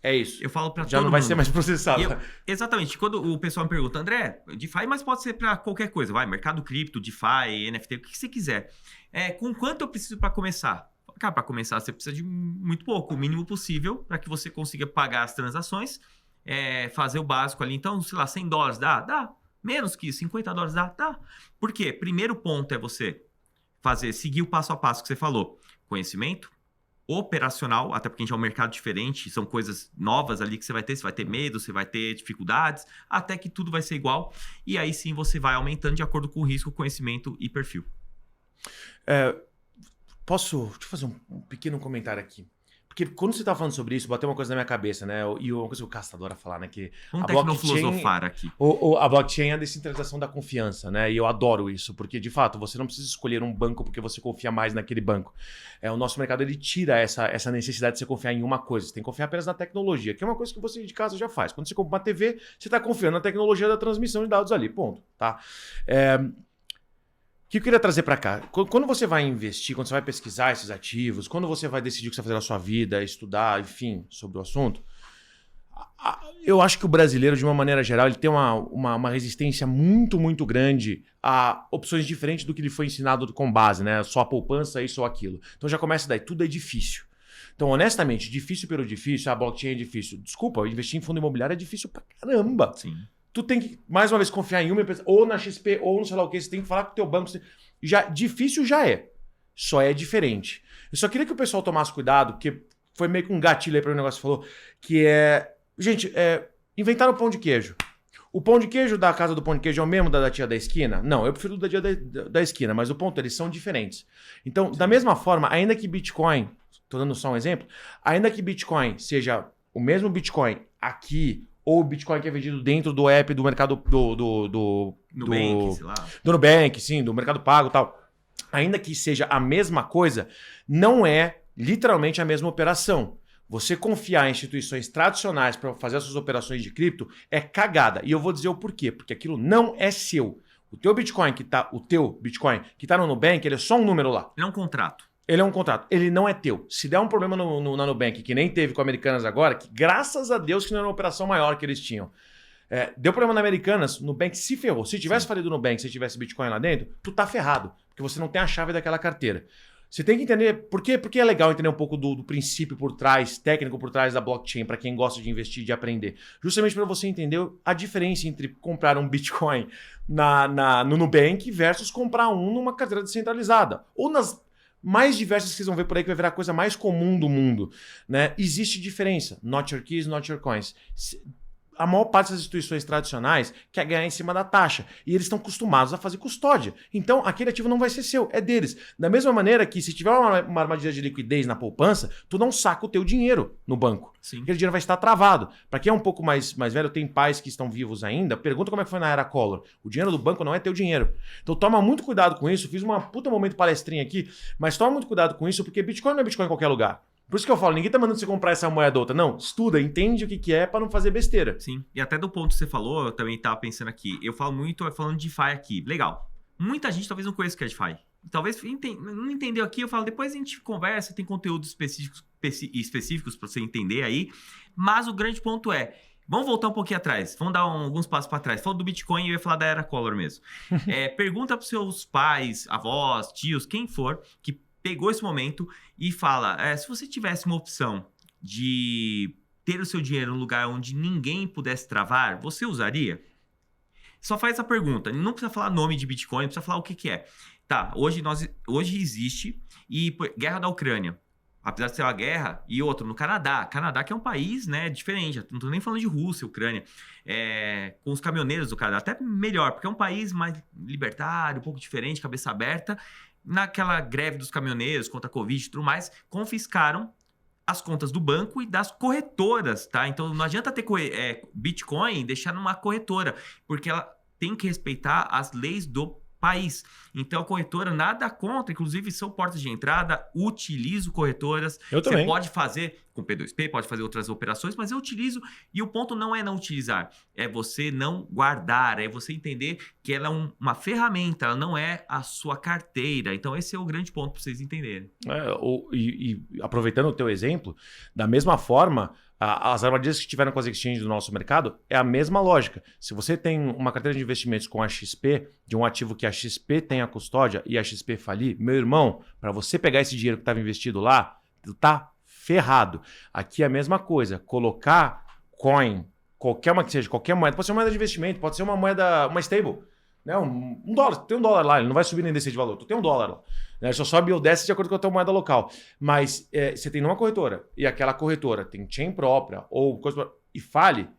É isso. Eu falo para todo mundo. Já não vai ser mais processado. Exatamente. Quando o pessoal me pergunta, André, DeFi, mas pode ser para qualquer coisa, vai, mercado cripto, DeFi, NFT, o que você quiser. Com quanto eu preciso para começar? Cara, para começar você precisa de muito pouco, o mínimo possível, para que você consiga pagar as transações, fazer o básico ali. Então, sei lá, $100 dá? Dá. Menos que isso, $50 dá? Dá. Por quê? Primeiro ponto é você seguir o passo a passo que você falou. Conhecimento operacional, até porque a gente é um mercado diferente, são coisas novas ali que você vai ter medo, você vai ter dificuldades, até que tudo vai ser igual. E aí sim você vai aumentando de acordo com o risco, conhecimento e perfil. Deixa eu fazer um pequeno comentário aqui. Porque quando você tá falando sobre isso, bateu uma coisa na minha cabeça, né? E uma coisa que o Casta adora falar, né? Que Vamos a blockchain, tecnofilosofar aqui. A blockchain é a descentralização da confiança, né? E eu adoro isso, porque de fato você não precisa escolher um banco porque você confia mais naquele banco. O nosso mercado ele tira essa necessidade de você confiar em uma coisa. Você tem que confiar apenas na tecnologia, que é uma coisa que você de casa já faz. Quando você compra uma TV, você está confiando na tecnologia da transmissão de dados ali, ponto, tá? O que eu queria trazer para cá? Quando você vai investir, quando você vai pesquisar esses ativos, quando você vai decidir o que você vai fazer na sua vida, estudar, enfim, sobre o assunto, eu acho que o brasileiro, de uma maneira geral, ele tem uma resistência muito, muito grande a opções diferentes do que lhe foi ensinado com base, né? Só a poupança, isso ou aquilo. Então já começa daí, tudo é difícil. Então, honestamente, difícil pelo difícil, a blockchain é difícil. Desculpa, investir em fundo imobiliário é difícil pra caramba. Sim. Tu tem que, mais uma vez, confiar em uma empresa, ou na XP, ou no sei lá o que, você tem que falar com o teu banco. Difícil já é, só é diferente. Eu só queria que o pessoal tomasse cuidado, porque foi meio que um gatilho aí para o negócio que falou, que gente, inventaram o pão de queijo. O pão de queijo da casa do pão de queijo é o mesmo da tia da esquina? Não, eu prefiro o da tia da esquina, mas o ponto, eles são diferentes. Então, da mesma forma, ainda que Bitcoin, tô dando só um exemplo, ainda que Bitcoin seja o mesmo Bitcoin aqui, ou o Bitcoin que é vendido dentro do app do mercado do Nubank, sei lá. Do Nubank, sim, do Mercado Pago e tal. Ainda que seja a mesma coisa, não é literalmente a mesma operação. Você confiar em instituições tradicionais para fazer as suas operações de cripto é cagada. E eu vou dizer o porquê. Porque aquilo não é seu. O teu Bitcoin que tá no Nubank, ele é só um número lá. Ele é um contrato. Ele é um contrato, ele não é teu. Se der um problema na Nubank, que nem teve com a Americanas agora, que graças a Deus que não era uma operação maior que eles tinham. Deu problema na Americanas, o Nubank se ferrou. Se tivesse falido no Nubank, se tivesse Bitcoin lá dentro, tu tá ferrado, porque você não tem a chave daquela carteira. Você tem que entender, porque é legal entender um pouco do princípio por trás, técnico por trás da blockchain, para quem gosta de investir, de aprender. Justamente para você entender a diferença entre comprar um Bitcoin no Nubank versus comprar um numa carteira descentralizada. Ou nas mais diversas que vocês vão ver por aí, que vai virar a coisa mais comum do mundo. Né? Existe diferença. Not your keys, not your coins. A maior parte das instituições tradicionais quer ganhar em cima da taxa. E eles estão acostumados a fazer custódia. Então, aquele ativo não vai ser seu, é deles. Da mesma maneira que se tiver uma armadilha de liquidez na poupança, tu não saca o teu dinheiro no banco. Sim. Aquele dinheiro vai estar travado. Para quem é um pouco mais velho, tem pais que estão vivos ainda, pergunta como é que foi na era Collor. O dinheiro do banco não é teu dinheiro. Então toma muito cuidado com isso. Fiz uma puta momento palestrinha aqui, mas toma muito cuidado com isso, porque Bitcoin não é Bitcoin em qualquer lugar. Por isso que eu falo, ninguém tá mandando você comprar essa moeda ou outra. Não, estuda, entende o que é para não fazer besteira. Sim, e até do ponto que você falou, eu também tava pensando aqui. Eu falo muito falando de DeFi aqui. Legal. Muita gente talvez não conheça o que é DeFi. Talvez não entendeu aqui, eu falo, depois a gente conversa, tem conteúdos específicos para você entender aí. Mas o grande ponto é, vamos voltar um pouquinho atrás, vamos dar alguns passos para trás. Falando do Bitcoin, eu ia falar da era Collor mesmo. Pergunta para seus pais, avós, tios, quem for, que pegou esse momento e fala, se você tivesse uma opção de ter o seu dinheiro num lugar onde ninguém pudesse travar, você usaria? Só faz essa pergunta, não precisa falar nome de Bitcoin, não precisa falar o que é. Tá, hoje existe, e guerra da Ucrânia, apesar de ser uma guerra, e outro, no Canadá que é um país, né, diferente, não tô nem falando de Rússia, Ucrânia, com os caminhoneiros do Canadá, até melhor, porque é um país mais libertário, um pouco diferente, cabeça aberta. Naquela greve dos caminhoneiros contra a Covid e tudo mais, confiscaram as contas do banco e das corretoras, tá? Então não adianta ter Bitcoin e deixar numa corretora, porque ela tem que respeitar as leis do país. Então a corretora nada contra, inclusive são portas de entrada, utilizo corretoras. Eu também. Você pode fazer com P2P, pode fazer outras operações, mas eu utilizo, e o ponto não é não utilizar, é você não guardar, é você entender que ela é uma ferramenta, ela não é a sua carteira. Então esse é o grande ponto para vocês entenderem. E aproveitando o teu exemplo, da mesma forma, as armadilhas que tiveram com as exchanges do nosso mercado é a mesma lógica. Se você tem uma carteira de investimentos com a XP, de um ativo que a XP tem a custódia e a XP falir, meu irmão, para você pegar esse dinheiro que estava investido lá, tu tá ferrado. Aqui é a mesma coisa. Colocar coin, qualquer uma que seja, qualquer moeda, pode ser uma moeda de investimento, pode ser uma moeda, uma stable. Né? Um dólar, tem $1 lá, ele não vai subir nem descer de valor, tu tem $1 lá. Né? Ele só sobe ou desce de acordo com a tua moeda local. Mas você tem numa corretora, e aquela corretora tem chain própria, ou coisa e fale,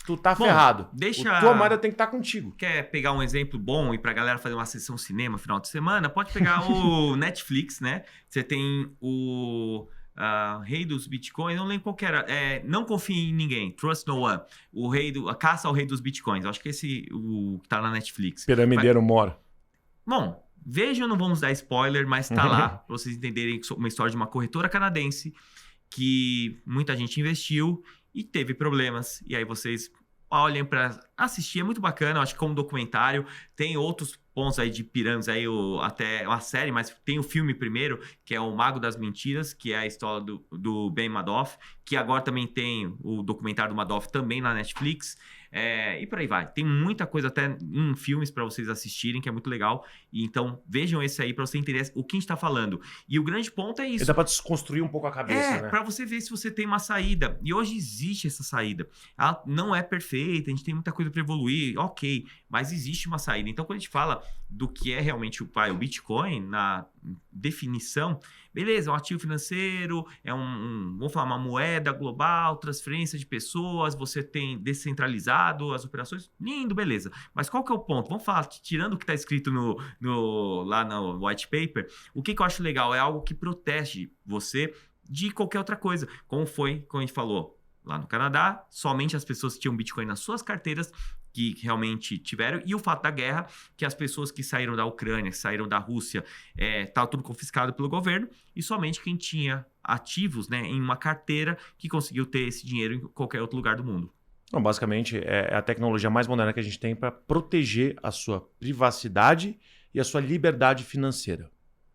tu tá ferrado. A tua moeda tem que estar contigo. Quer pegar um exemplo bom e pra galera fazer uma sessão cinema final de semana? Pode pegar o Netflix, né? Você tem o Rei dos Bitcoins, não lembro qual que era. Não confie em ninguém, Trust No One. A caça ao Rei dos Bitcoins. Eu acho que esse o que tá na Netflix. Piramideiro mora. Bom, vejam, não vamos dar spoiler, mas tá lá pra vocês entenderem uma história de uma corretora canadense que muita gente investiu e teve problemas. E aí vocês olhem para assistir, é muito bacana, eu acho que como documentário. Tem outros pontos aí de pirâmides, aí, até uma série, mas tem o filme primeiro, que é o Mago das Mentiras, que é a história do Ben Madoff, que agora também tem o documentário do Madoff também na Netflix. E por aí vai. Tem muita coisa até em filmes para vocês assistirem, que é muito legal. E então, vejam esse aí para você entender o que a gente tá falando. E o grande ponto é isso. Dá para desconstruir um pouco a cabeça, né? Para você ver se você tem uma saída. E hoje existe essa saída. Ela não é perfeita, a gente tem muita coisa para evoluir, ok. Mas existe uma saída. Então, quando a gente fala do que é realmente o Bitcoin, na definição, beleza, é um ativo financeiro, vamos falar, uma moeda global, transferência de pessoas, você tem descentralizado as operações, lindo, beleza. Mas qual que é o ponto? Vamos falar, tirando o que está escrito lá no white paper, o que eu acho legal é algo que protege você de qualquer outra coisa, como a gente falou, lá no Canadá, somente as pessoas que tinham Bitcoin nas suas carteiras que realmente tiveram, e o fato da guerra, que as pessoas que saíram da Ucrânia, que saíram da Rússia, estava tudo confiscado pelo governo, e somente quem tinha ativos, né, em uma carteira que conseguiu ter esse dinheiro em qualquer outro lugar do mundo. Não, basicamente, é a tecnologia mais moderna que a gente tem para proteger a sua privacidade e a sua liberdade financeira.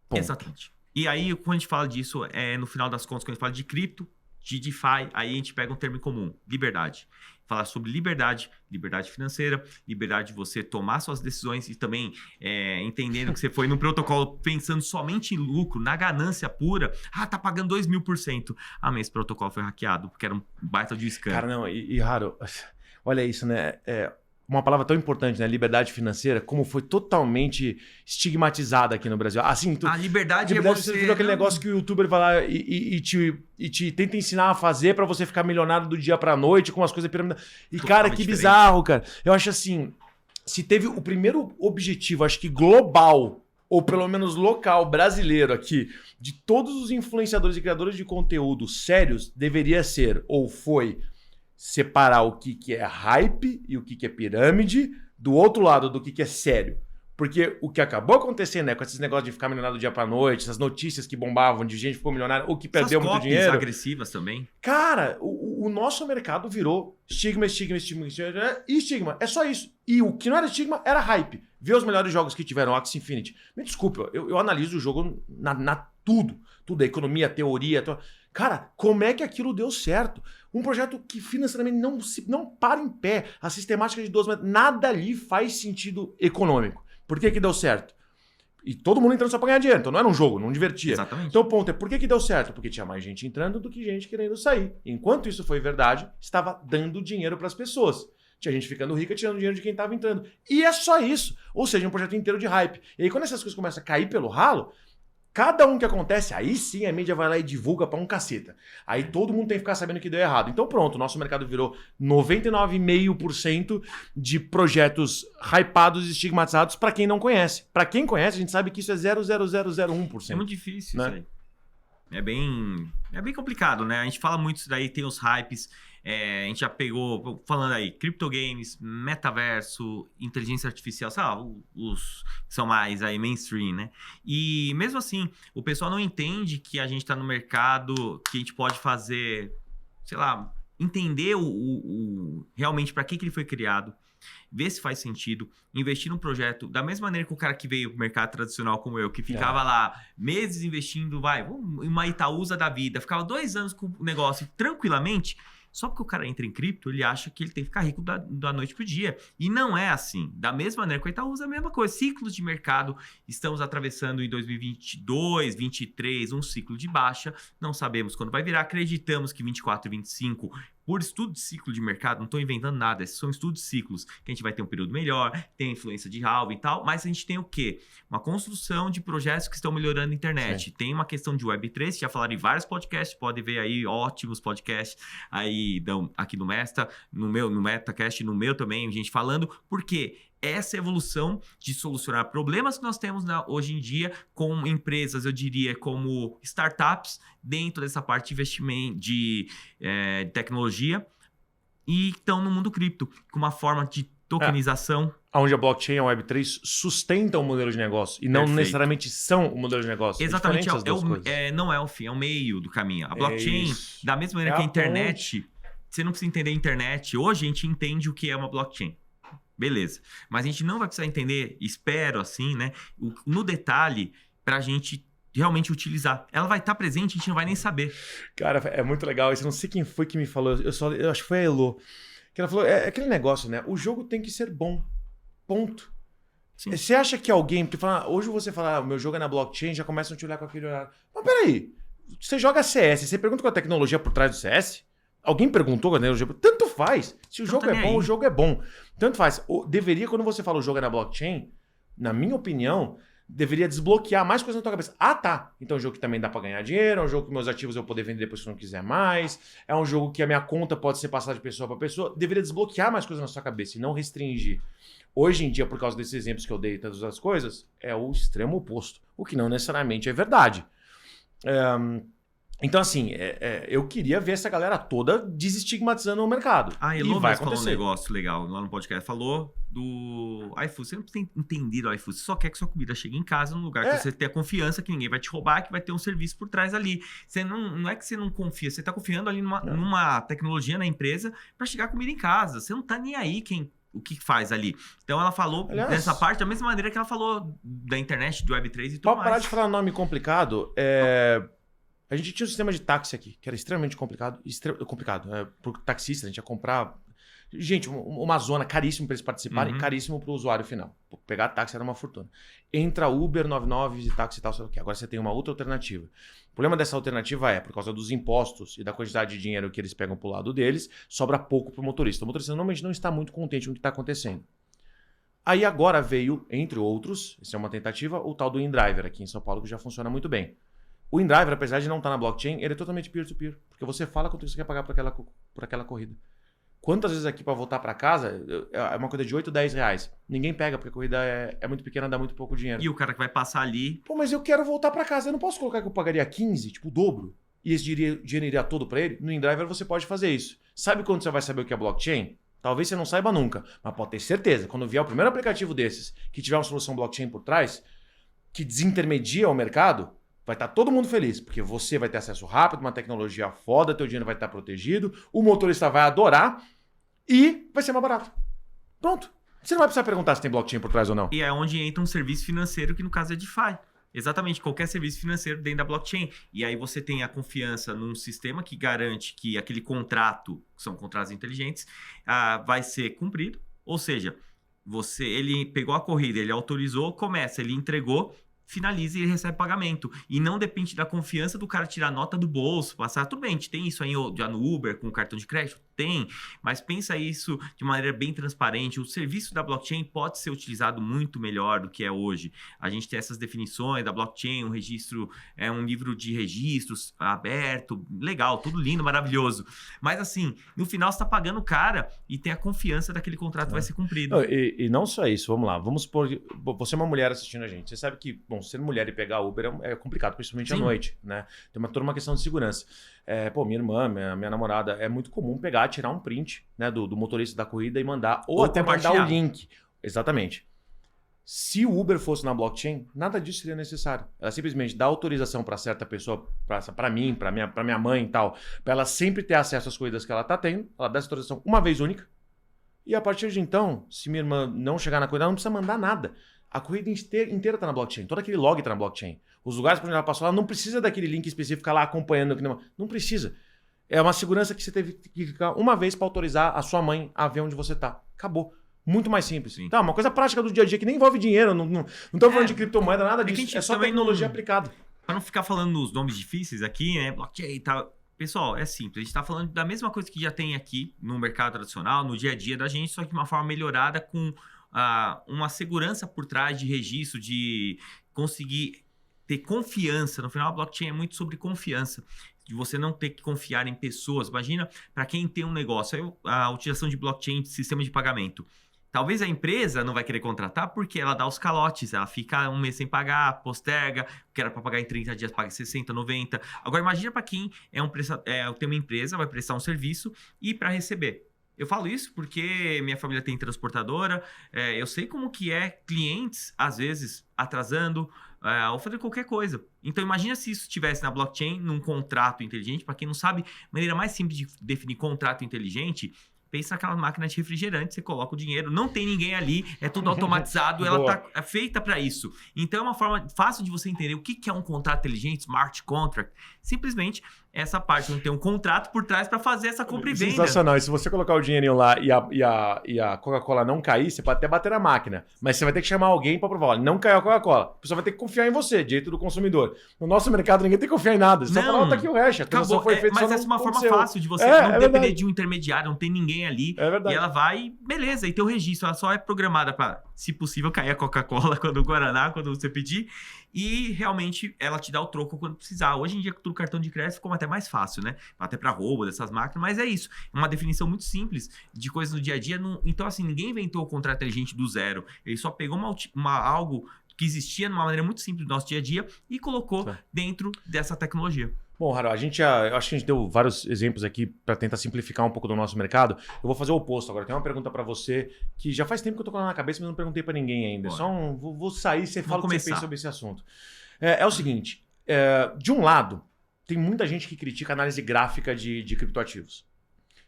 Ponto. Exatamente. E aí, quando a gente fala disso, no final das contas, quando a gente fala de cripto, de DeFi, aí a gente pega um termo em comum, liberdade. Falar sobre liberdade financeira, liberdade de você tomar suas decisões e também entendendo que você foi num protocolo pensando somente em lucro, na ganância pura. Tá pagando 2.000%. Mas esse protocolo foi hackeado, porque era um baita de scam. Cara, não, e Raro, olha isso, né? Uma palavra tão importante, né? Liberdade financeira, como foi totalmente estigmatizada aqui no Brasil. Assim, a liberdade é você viu aquele negócio que o youtuber vai lá e te tenta ensinar a fazer pra você ficar milionário do dia pra noite com umas coisas pirâmides. E, cara, que bizarro, cara. Eu acho assim, se teve o primeiro objetivo, acho que global, ou pelo menos local, brasileiro aqui, de todos os influenciadores e criadores de conteúdo sérios, deveria ser, ou foi, separar o que é hype e o que é pirâmide do outro lado do que é sério. Porque o que acabou acontecendo, né, com esses negócios de ficar milionário do dia pra noite, essas notícias que bombavam de gente que ficou milionária ou que perdeu muito dinheiro. Agressivas também. Cara, o nosso mercado virou estigma. É só isso. E o que não era estigma era hype. Ver os melhores jogos que tiveram, Axie Infinity. Me desculpe, eu analiso o jogo na tudo. Tudo, a economia, a teoria. Cara, como é que aquilo deu certo? Um projeto que financeiramente não para em pé. A sistemática de 12 metros, nada ali faz sentido econômico. Por que deu certo? E todo mundo entrando só pra ganhar dinheiro. Então não era um jogo, não divertia. Exatamente. Então o ponto é, por que deu certo? Porque tinha mais gente entrando do que gente querendo sair. Enquanto isso foi verdade, estava dando dinheiro pras pessoas. Tinha gente ficando rica, tirando dinheiro de quem estava entrando. E é só isso. Ou seja, um projeto inteiro de hype. E aí quando essas coisas começam a cair pelo ralo, cada um que acontece, aí sim a mídia vai lá e divulga pra um caceta. Aí todo mundo tem que ficar sabendo que deu errado. Então pronto, o nosso mercado virou 99,5% de projetos hypados e estigmatizados pra quem não conhece. Pra quem conhece, a gente sabe que isso é 0,0001%. É muito difícil, né? Isso aí. É bem complicado, né? A gente fala muito isso daí, tem os hypes. A gente já pegou, falando aí, criptogames, metaverso, inteligência artificial, sabe? Os que são mais aí mainstream, né? E mesmo assim, o pessoal não entende que a gente está no mercado, que a gente pode fazer, sei lá, entender realmente para que ele foi criado, ver se faz sentido, investir num projeto da mesma maneira que o cara que veio pro mercado tradicional como eu, que ficava lá meses investindo, uma Itaúsa da vida, ficava 2 anos com o negócio tranquilamente. Só porque o cara entra em cripto, ele acha que ele tem que ficar rico da noite pro dia. E não é assim. Da mesma maneira que o Itaúsa, a mesma coisa. Ciclos de mercado, estamos atravessando em 2022, 2023, um ciclo de baixa. Não sabemos quando vai virar. Acreditamos que 24 e 25, por estudo de ciclo de mercado, não estou inventando nada, esses são estudos de ciclos, que a gente vai ter um período melhor, tem a influência de halving e tal, mas a gente tem o quê? Uma construção de projetos que estão melhorando a internet. Sim. Tem uma questão de Web3, já falaram em vários podcasts, pode ver aí ótimos podcasts aí aqui no Mesta, no MetaCast, no meu também, gente falando, porque essa evolução de solucionar problemas que nós temos hoje em dia com empresas, eu diria, como startups, dentro dessa parte de investimento, de tecnologia, e estão no mundo cripto, com uma forma de tokenização. Onde a blockchain e a Web3 sustentam o modelo de negócio e não necessariamente são o modelo de negócio. Exatamente, não é o fim, é o meio do caminho. A blockchain, da mesma maneira que a internet, você não precisa entender a internet. Hoje a gente entende o que é uma blockchain. Beleza. Mas a gente não vai precisar entender, espero assim, né? No detalhe, pra gente realmente utilizar. Ela vai estar presente, a gente não vai nem saber. Cara, é muito legal. Eu não sei quem foi que me falou. Eu acho que foi a Elo. Que ela falou, aquele negócio, né? O jogo tem que ser bom. Ponto. Sim. Você acha que alguém... Porque hoje você fala, o meu jogo é na blockchain, já começam a te olhar com aquele olhar. Mas peraí. Você joga CS, você pergunta qual a tecnologia por trás do CS? Alguém perguntou qual a tecnologia? Tanto faz. Se o jogo é bom, o jogo é bom. Tanto faz. Deveria, quando você fala o jogo é na blockchain, na minha opinião, deveria desbloquear mais coisas na tua cabeça. Ah, tá. Então é um jogo que também dá pra ganhar dinheiro, é um jogo que meus ativos eu vou poder vender depois que eu não quiser mais, é um jogo que a minha conta pode ser passada de pessoa pra pessoa. Deveria desbloquear mais coisas na sua cabeça e não restringir. Hoje em dia, por causa desses exemplos que eu dei e todas as coisas, é o extremo oposto. O que não necessariamente é verdade. Então, assim, eu queria ver essa galera toda desestigmatizando o mercado. A E Elon vai Musk falou um acontecer. negócio legal lá no podcast. Falou do iFood. Você não precisa entender o iFood. Você só quer que sua comida chegue em casa, num lugar que você tenha confiança, que ninguém vai te roubar, que vai ter um serviço por trás ali. Você não é que você não confia. Você tá confiando ali numa tecnologia na empresa para chegar a comida em casa. Você não tá nem aí o que faz ali. Então ela falou dessa parte da mesma maneira que ela falou da internet, do Web3 e tudo mais. Pra parar de falar nome complicado, a gente tinha um sistema de táxi aqui, que era extremamente complicado. Por taxista, a gente ia comprar... Gente, uma zona caríssima para eles participarem e caríssimo para o usuário final. Pegar táxi era uma fortuna. Entra Uber, 99 e táxi e tal, sei o quê. Agora você tem uma outra alternativa. O problema dessa alternativa por causa dos impostos e da quantidade de dinheiro que eles pegam pro lado deles, sobra pouco pro motorista. O motorista normalmente não está muito contente com o que está acontecendo. Aí agora veio, entre outros, isso é uma tentativa, o tal do InDriver aqui em São Paulo, que já funciona muito bem. O InDriver, apesar de não estar na blockchain, ele é totalmente peer-to-peer. Porque você fala quanto você quer pagar por aquela corrida. Quantas vezes aqui para voltar para casa, é uma coisa de 8, 10 reais. Ninguém pega, porque a corrida é muito pequena, dá muito pouco dinheiro. E o cara que vai passar ali... Pô, mas eu quero voltar para casa. Eu não posso colocar que eu pagaria 15, tipo o dobro, e esse dinheiro iria todo para ele? No InDriver você pode fazer isso. Sabe quando você vai saber o que é blockchain? Talvez você não saiba nunca, mas pode ter certeza. Quando vier o primeiro aplicativo desses, que tiver uma solução blockchain por trás, que desintermedia o mercado, vai estar todo mundo feliz, porque você vai ter acesso rápido, uma tecnologia foda, teu dinheiro vai estar protegido, o motorista vai adorar e vai ser mais barato. Pronto. Você não vai precisar perguntar se tem blockchain por trás ou não. E é onde entra um serviço financeiro, que no caso é DeFi. Exatamente, qualquer serviço financeiro dentro da blockchain. E aí você tem a confiança num sistema que garante que aquele contrato, que são contratos inteligentes, vai ser cumprido. Ou seja, ele pegou a corrida, ele autorizou, começa, ele entregou, finaliza e ele recebe pagamento. E não depende da confiança do cara tirar nota do bolso, passar. Tudo bem, a gente tem isso aí já no Uber com cartão de crédito? Tem, mas pensa isso de maneira bem transparente. O serviço da blockchain pode ser utilizado muito melhor do que é hoje. A gente tem essas definições da blockchain, um registro, um livro de registros aberto, legal, tudo lindo, maravilhoso. Mas assim, no final você está pagando o cara e tem a confiança daquele contrato vai ser cumprido. E não só isso, vamos lá. Vamos supor que você é uma mulher assistindo a gente. Você sabe que, bom, ser mulher e pegar Uber é complicado, principalmente à noite, né? Tem toda uma questão de segurança. Minha irmã, minha namorada, é muito comum pegar, tirar um print, né, do motorista da corrida e mandar, ou até mandar o link. Exatamente. Se o Uber fosse na blockchain, nada disso seria necessário. Ela simplesmente dá autorização para certa pessoa, para mim, para minha mãe e tal, para ela sempre ter acesso às corridas que ela tá tendo, ela dá essa autorização uma vez única. E a partir de então, se minha irmã não chegar na corrida, ela não precisa mandar nada. A corrida inteira está na blockchain. Todo aquele log está na blockchain. Os lugares por onde ela passou, ela não precisa daquele link específico ficar lá acompanhando. Não precisa. É uma segurança que você teve que clicar uma vez para autorizar a sua mãe a ver onde você está. Acabou. Muito mais simples. Sim. Tá, uma coisa prática do dia a dia que nem envolve dinheiro. Não estamos falando de criptomoeda, nada disso. É só tecnologia aplicada. Para não ficar falando nos nomes difíceis aqui, né? Blockchain e tal. Pessoal, é simples. A gente está falando da mesma coisa que já tem aqui no mercado tradicional, no dia a dia da gente, só que de uma forma melhorada com uma segurança por trás de registro, de conseguir ter confiança. No final, a blockchain é muito sobre confiança, de você não ter que confiar em pessoas. Imagina, para quem tem um negócio, a utilização de blockchain de sistema de pagamento. Talvez a empresa não vai querer contratar porque ela dá os calotes, ela fica um mês sem pagar, posterga, o que era para pagar em 30 dias, paga 60, 90. Agora imagina para quem tem uma empresa, vai prestar um serviço e para receber. Eu falo isso porque minha família tem transportadora, eu sei como que é clientes, às vezes, atrasando ou fazer qualquer coisa. Então imagina se isso estivesse na blockchain, num contrato inteligente. Para quem não sabe, a maneira mais simples de definir contrato inteligente, pensa naquela máquina de refrigerante, você coloca o dinheiro, não tem ninguém ali, é tudo automatizado, ela tá feita para isso. Então é uma forma fácil de você entender o que é um contrato inteligente, smart contract. Simplesmente essa parte não tem um contrato por trás para fazer essa compra e venda. Sensacional. E se você colocar o dinheirinho lá e a Coca-Cola não cair, você pode até bater na máquina. Mas você vai ter que chamar alguém para provar. Olha, não caiu a Coca-Cola. A pessoa vai ter que confiar em você, direito do consumidor. No nosso mercado, ninguém tem que confiar em nada. Você só fala, tá aqui o hash. A transação foi feita, mas essa é uma forma fácil de você não depender de um intermediário, não tem ninguém ali. É verdade. E ela vai, beleza, e tem o registro. Ela só é programada para, se possível, cair a Coca-Cola quando o Guaraná, quando você pedir. E realmente ela te dá o troco quando precisar. Hoje em dia, com tudo cartão de crédito, ficou até mais fácil, né? Até para roubo dessas máquinas, mas é isso. É uma definição muito simples de coisas no dia a dia. Então, assim, ninguém inventou o contrato inteligente do zero. Ele só pegou algo que existia de uma maneira muito simples do nosso dia a dia e colocou dentro dessa tecnologia. Bom, Harold, eu acho que a gente deu vários exemplos aqui para tentar simplificar um pouco do nosso mercado. Eu vou fazer o oposto agora. Tem uma pergunta para você que já faz tempo que eu tô com ela na cabeça, mas não perguntei para ninguém ainda. Vou sair e você fala o que você pensa sobre esse assunto. É o seguinte, de um lado, tem muita gente que critica a análise gráfica de criptoativos.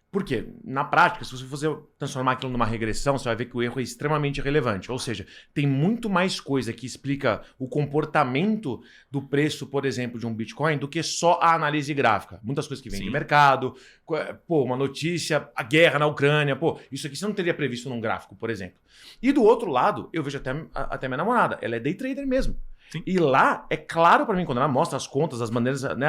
Por quê? Na prática, se você for transformar aquilo numa regressão, você vai ver que o erro é extremamente relevante. Ou seja, tem muito mais coisa que explica o comportamento do preço, por exemplo, de um Bitcoin do que só a análise gráfica. Muitas coisas que vêm de mercado, uma notícia, a guerra na Ucrânia, isso aqui você não teria previsto num gráfico, por exemplo. E do outro lado, eu vejo até minha namorada, ela é day trader mesmo. Sim. E lá, é claro para mim, quando ela mostra as contas, as maneiras, né?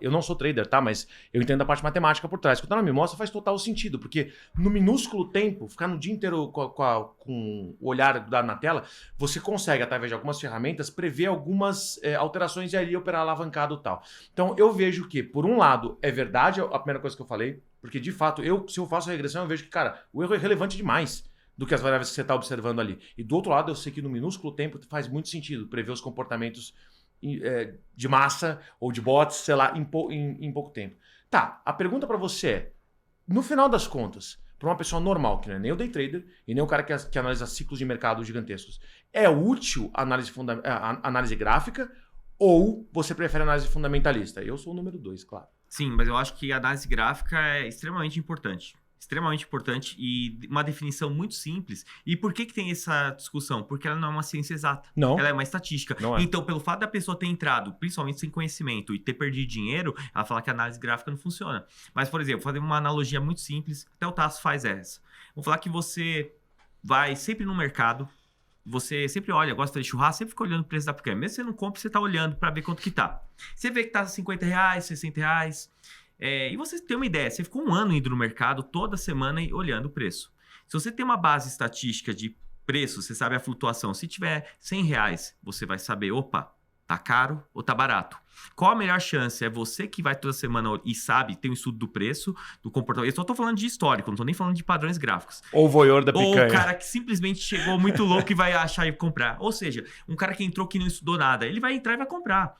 Eu não sou trader, tá? Mas eu entendo a parte matemática por trás. Quando ela me mostra, faz total sentido, porque no minúsculo tempo, ficar no dia inteiro com o olhar na tela, você consegue, através de algumas ferramentas, prever algumas alterações e ali operar alavancado e tal. Então, eu vejo que, por um lado, é verdade a primeira coisa que eu falei, porque, de fato, se eu faço a regressão, eu vejo que, cara, o erro é relevante demais do que as variáveis que você está observando ali. E do outro lado, eu sei que no minúsculo tempo faz muito sentido prever os comportamentos de massa ou de bots, sei lá, em pouco tempo. Tá, a pergunta para você é, no final das contas, para uma pessoa normal, que não é nem o day trader e nem o cara que analisa ciclos de mercado gigantescos, é útil a análise gráfica ou você prefere a análise fundamentalista? Eu sou o número 2, claro. Sim, mas eu acho que a análise gráfica é extremamente importante. Extremamente importante e uma definição muito simples. E por que tem essa discussão? Porque ela não é uma ciência exata. Não. Ela é uma estatística. Não é. Então, pelo fato da pessoa ter entrado, principalmente sem conhecimento, e ter perdido dinheiro, ela fala que a análise gráfica não funciona. Mas, por exemplo, vou fazer uma analogia muito simples, até o Tasso faz essa. Vou falar que você vai sempre no mercado, você sempre olha, gosta de churrasco, sempre fica olhando o preço da picanha. Mesmo se você não compra, você está olhando para ver quanto que tá. Você vê que tá R$50, R$60. E você tem uma ideia, você ficou um ano indo no mercado toda semana e olhando o preço. Se você tem uma base estatística de preço, você sabe a flutuação. Se tiver R$100, você vai saber, opa, tá caro ou tá barato. Qual a melhor chance? É você que vai toda semana e sabe, tem um estudo do preço, do comportamento. Eu só tô falando de histórico, não tô nem falando de padrões gráficos. Ou o voyeur da picanha. Ou o cara que simplesmente chegou muito louco e vai achar e comprar. Ou seja, um cara que entrou que não estudou nada, ele vai entrar e vai comprar.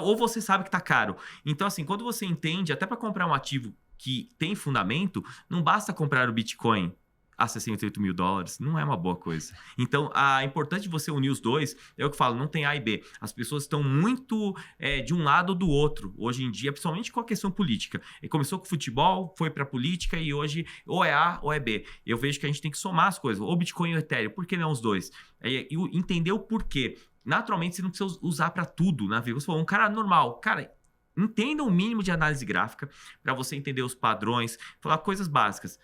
Ou você sabe que tá caro. Então, assim, quando você entende, até para comprar um ativo que tem fundamento, não basta comprar o Bitcoin a $68 mil, não é uma boa coisa. Então, é importante você unir os dois, é o que eu falo, não tem A e B. As pessoas estão muito de um lado ou do outro, hoje em dia, principalmente com a questão política. E começou com futebol, foi para política e hoje ou é A ou é B. Eu vejo que a gente tem que somar as coisas, ou Bitcoin ou Ethereum, por que não os dois? E entender o porquê. Naturalmente, você não precisa usar para tudo na vida. Você falou, um cara normal, cara, entenda o mínimo de análise gráfica para você entender os padrões, falar coisas básicas.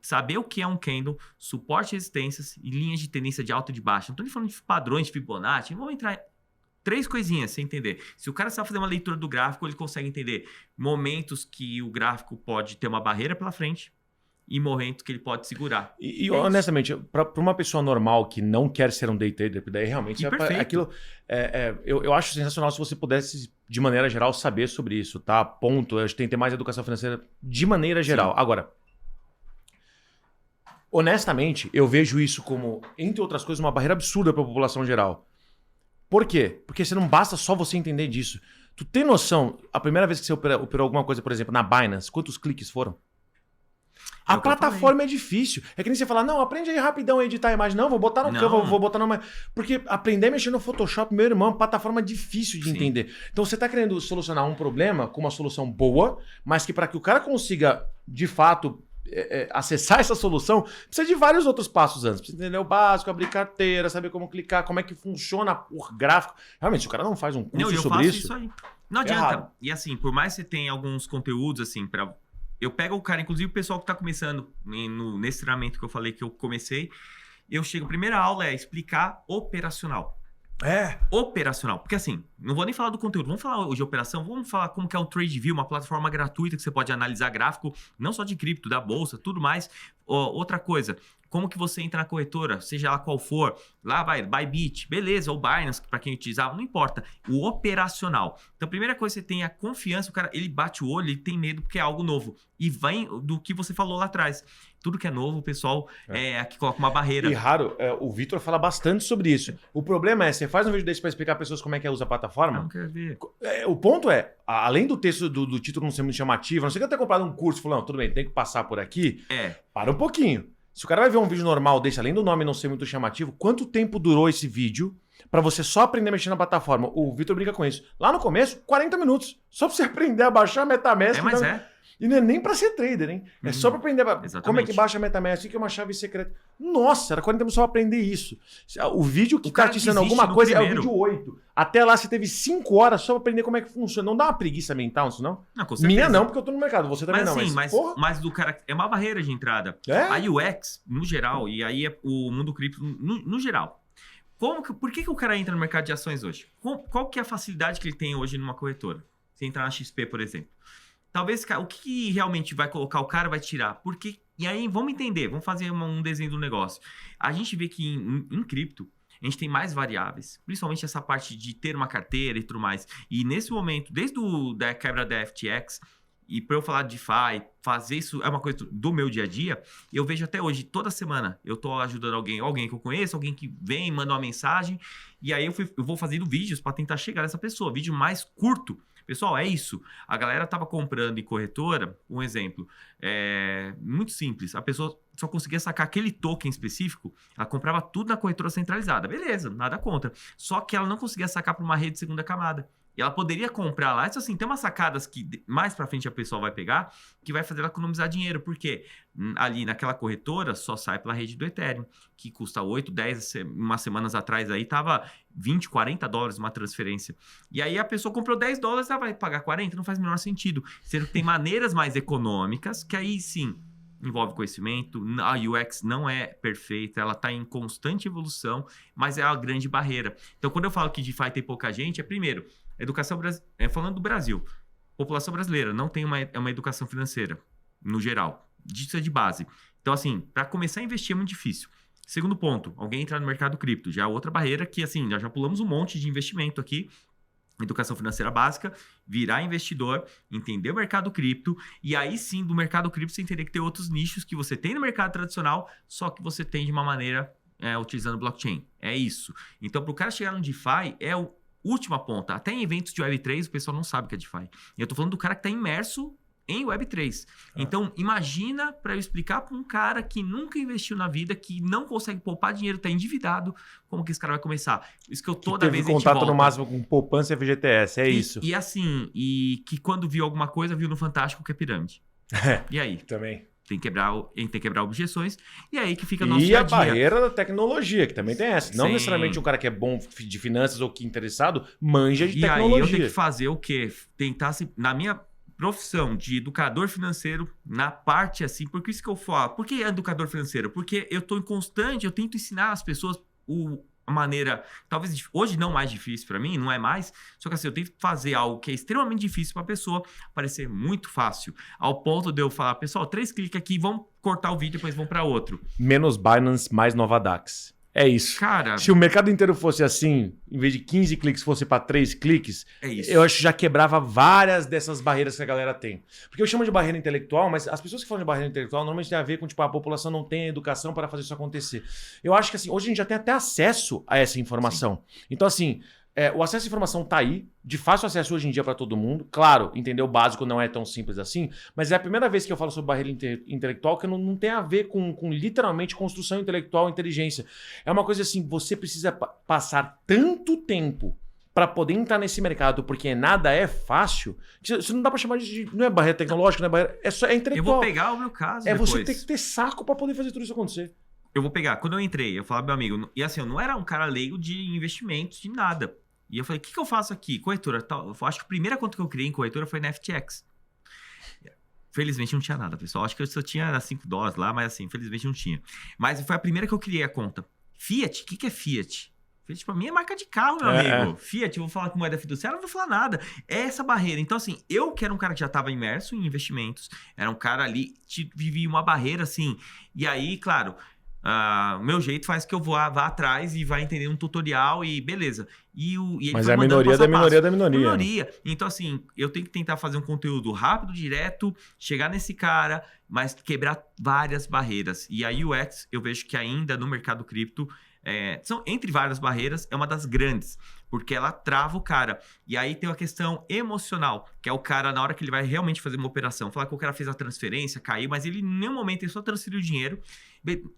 Saber o que é um candle, suporte, resistências e linhas de tendência de alta e de baixa. Não estou nem falando de padrões de Fibonacci, vamos entrar 3 coisinhas sem entender. Se o cara sabe fazer uma leitura do gráfico, ele consegue entender momentos que o gráfico pode ter uma barreira pela frente e momento que ele pode segurar. E honestamente, para uma pessoa normal que não quer ser um day trader, daí realmente aquilo. Eu acho sensacional se você pudesse, de maneira geral, saber sobre isso, tá? Ponto. A gente tem que ter mais educação financeira de maneira geral. Sim. Agora, honestamente, eu vejo isso como, entre outras coisas, uma barreira absurda para a população geral. Por quê? Porque não basta só você entender disso. Tu tem noção, a primeira vez que você operou alguma coisa, por exemplo, na Binance, quantos cliques foram? A plataforma é difícil. É que nem você falar, não, aprende aí rapidão a editar a imagem. Não, vou botar no Canva, vou botar numa... Porque aprender a mexer no Photoshop, meu irmão, é uma plataforma difícil de entender. Então você está querendo solucionar um problema com uma solução boa, mas que para que o cara consiga, de fato, acessar essa solução, precisa de vários outros passos antes. Precisa entender o básico, abrir carteira, saber como clicar, como é que funciona o gráfico. Realmente, se o cara não faz um curso sobre isso aí. Não adianta. E assim, por mais que você tenha alguns conteúdos, assim, para... Eu pego o cara, inclusive o pessoal que está começando nesse treinamento que eu falei que eu comecei, eu chego, a primeira aula é explicar operacional. Operacional. Porque assim, não vou nem falar do conteúdo, vamos falar hoje de operação, vamos falar como que é o TradeView, uma plataforma gratuita que você pode analisar gráfico, não só de cripto, da bolsa, tudo mais. Outra coisa, como que você entra na corretora, seja ela qual for, lá vai, Bybit, beleza, ou Binance, para quem utilizava, não importa, o operacional. Então, a primeira coisa, você tem a confiança, o cara, ele bate o olho, ele tem medo porque é algo novo. E vem do que você falou lá atrás. Tudo que é novo, o pessoal aqui coloca uma barreira. E raro, o Vitor fala bastante sobre isso. O problema é, você faz um vídeo desse para explicar para pessoas como é que usa a plataforma. Não quero ver. O ponto é, além do texto do título não ser muito chamativo, a não ser que eu tenha comprado um curso e falou, não, tudo bem, tem que passar por aqui. Para um pouquinho. Se o cara vai ver um vídeo normal desse, além do nome não ser muito chamativo, quanto tempo durou esse vídeo para você só aprender a mexer na plataforma? O Vitor brinca com isso. Lá no começo, 40 minutos. Só para você aprender a baixar a MetaMask. Mas E não é nem pra ser trader, hein? É só pra aprender como é que baixa a MetaMask, o que é uma chave secreta. Nossa, era 40 minutos só pra aprender isso. O vídeo que tá te ensinando alguma coisa é o vídeo 8. Até lá você teve 5 horas só pra aprender como é que funciona. Não dá uma preguiça mental isso, não? Não, com certeza. Minha não, porque eu tô no mercado. Você também não. Mas do cara é uma barreira de entrada. A UX, no geral, e aí é o mundo cripto no geral. Por que o cara entra no mercado de ações hoje? Qual que é a facilidade que ele tem hoje numa corretora? Se entrar na XP, por exemplo. Talvez o que realmente vai colocar o cara vai tirar. Porque, e aí, vamos entender, vamos fazer um desenho do negócio. A gente vê que em cripto, a gente tem mais variáveis. Principalmente essa parte de ter uma carteira e tudo mais. E nesse momento, desde da quebra da FTX, e para eu falar de DeFi, fazer isso é uma coisa do meu dia a dia, eu vejo até hoje, toda semana, eu tô ajudando alguém que eu conheço, alguém que vem, manda uma mensagem, e aí eu vou fazendo vídeos para tentar chegar nessa pessoa, vídeo mais curto. Pessoal, é isso. A galera tava comprando em corretora, um exemplo, muito simples. A pessoa só conseguia sacar aquele token específico, ela comprava tudo na corretora centralizada. Beleza, nada contra. Só que ela não conseguia sacar para uma rede de segunda camada. E ela poderia comprar lá. Isso assim, tem umas sacadas que mais para frente a pessoa vai pegar, que vai fazer ela economizar dinheiro. Porque ali naquela corretora só sai pela rede do Ethereum, que custa 8, 10, umas semanas atrás aí tava 20, 40 dólares uma transferência. E aí a pessoa comprou 10 dólares, ela vai pagar 40, não faz o menor sentido. Sendo que tem maneiras mais econômicas, que aí sim envolve conhecimento, a UX não é perfeita, ela está em constante evolução, mas é a grande barreira. Então, quando eu falo que DeFi tem pouca gente, primeiro, educação falando do Brasil, população brasileira não tem uma educação financeira, no geral. Isso é de base. Então, assim, para começar a investir é muito difícil. Segundo ponto, alguém entrar no mercado cripto, já é outra barreira que, assim, nós já pulamos um monte de investimento aqui, educação financeira básica, virar investidor, entender o mercado cripto, e aí sim, do mercado cripto você teria que ter outros nichos que você tem no mercado tradicional, só que você tem de uma maneira utilizando blockchain. É isso. Então, para o cara chegar no DeFi, é a última ponta. Até em eventos de Web3, o pessoal não sabe o que é DeFi. E eu estou falando do cara que está imerso em Web3. Então, imagina para eu explicar para um cara que nunca investiu na vida, que não consegue poupar dinheiro, está endividado, como que esse cara vai começar? Isso que eu toda vez teve contato no máximo com poupança e FGTS, isso. E assim, e que quando viu alguma coisa, viu no Fantástico que é pirâmide. E aí? Também. Tem que quebrar objeções, e aí que fica nosso dia a dia. E a barreira da tecnologia, que também tem essa. Não Sim. necessariamente um cara que é bom de finanças ou que é interessado, manja de e tecnologia. E aí eu tenho que fazer o quê? Tentar, na minha profissão de educador financeiro, na parte assim, porque isso que eu falo. Por que educador financeiro? Porque eu estou em constante, eu tento ensinar as pessoas a maneira, talvez hoje não mais difícil para mim, não é mais, só que assim, eu tento fazer algo que é extremamente difícil para a pessoa parecer muito fácil, ao ponto de eu falar, pessoal, 3 cliques aqui, vamos cortar o vídeo, depois vão para outro. Menos Binance, mais Novadax. É isso. Cara, se o mercado inteiro fosse assim, em vez de 15 cliques fosse para 3 cliques, eu acho que já quebrava várias dessas barreiras que a galera tem. Porque eu chamo de barreira intelectual, mas as pessoas que falam de barreira intelectual normalmente tem a ver com, tipo, a população não tem educação para fazer isso acontecer. Eu acho que assim, hoje a gente já tem até acesso a essa informação. Sim. Então, assim, o acesso à informação tá aí, de fácil acesso hoje em dia para todo mundo. Claro, entender o básico não é tão simples assim, mas é a primeira vez que eu falo sobre barreira intelectual que não tem a ver com literalmente construção intelectual, inteligência. É uma coisa assim, você precisa passar tanto tempo para poder entrar nesse mercado, porque nada é fácil. Você não dá para chamar de... Não é barreira tecnológica, não é barreira... É intelectual. Eu vou pegar o meu caso depois. Você ter que ter saco para poder fazer tudo isso acontecer. Eu vou pegar. Quando eu entrei, eu falava, meu amigo... E assim, eu não era um cara leigo de investimentos, de nada. E eu falei, o que eu faço aqui? Corretora. Eu acho que a primeira conta que eu criei em corretora foi na FTX. Felizmente não tinha nada, pessoal. Acho que eu só tinha 5 dólares lá, mas assim, felizmente não tinha. Mas foi a primeira que eu criei a conta. Fiat? O que é Fiat? Fiat pra mim é marca de carro, meu amigo. Fiat, eu vou falar com moeda fiduciária, não vou falar nada. É essa barreira. Então, assim, eu que era um cara que já estava imerso em investimentos, era um cara ali, vivia uma barreira, assim. E aí, claro... O meu jeito faz que eu vá atrás e vá entender um tutorial e beleza. E ele Mas foi é a mandando minoria passo da a passo. minoria da minoria. Minoria. Então, assim, eu tenho que tentar fazer um conteúdo rápido, direto, chegar nesse cara, mas quebrar várias barreiras. E a UX, eu vejo que ainda no mercado cripto, são entre várias barreiras, é uma das grandes, porque ela trava o cara. E aí tem uma questão emocional, que é o cara, na hora que ele vai realmente fazer uma operação, falar que o cara fez a transferência, caiu, mas ele em nenhum momento ele só transferiu o dinheiro,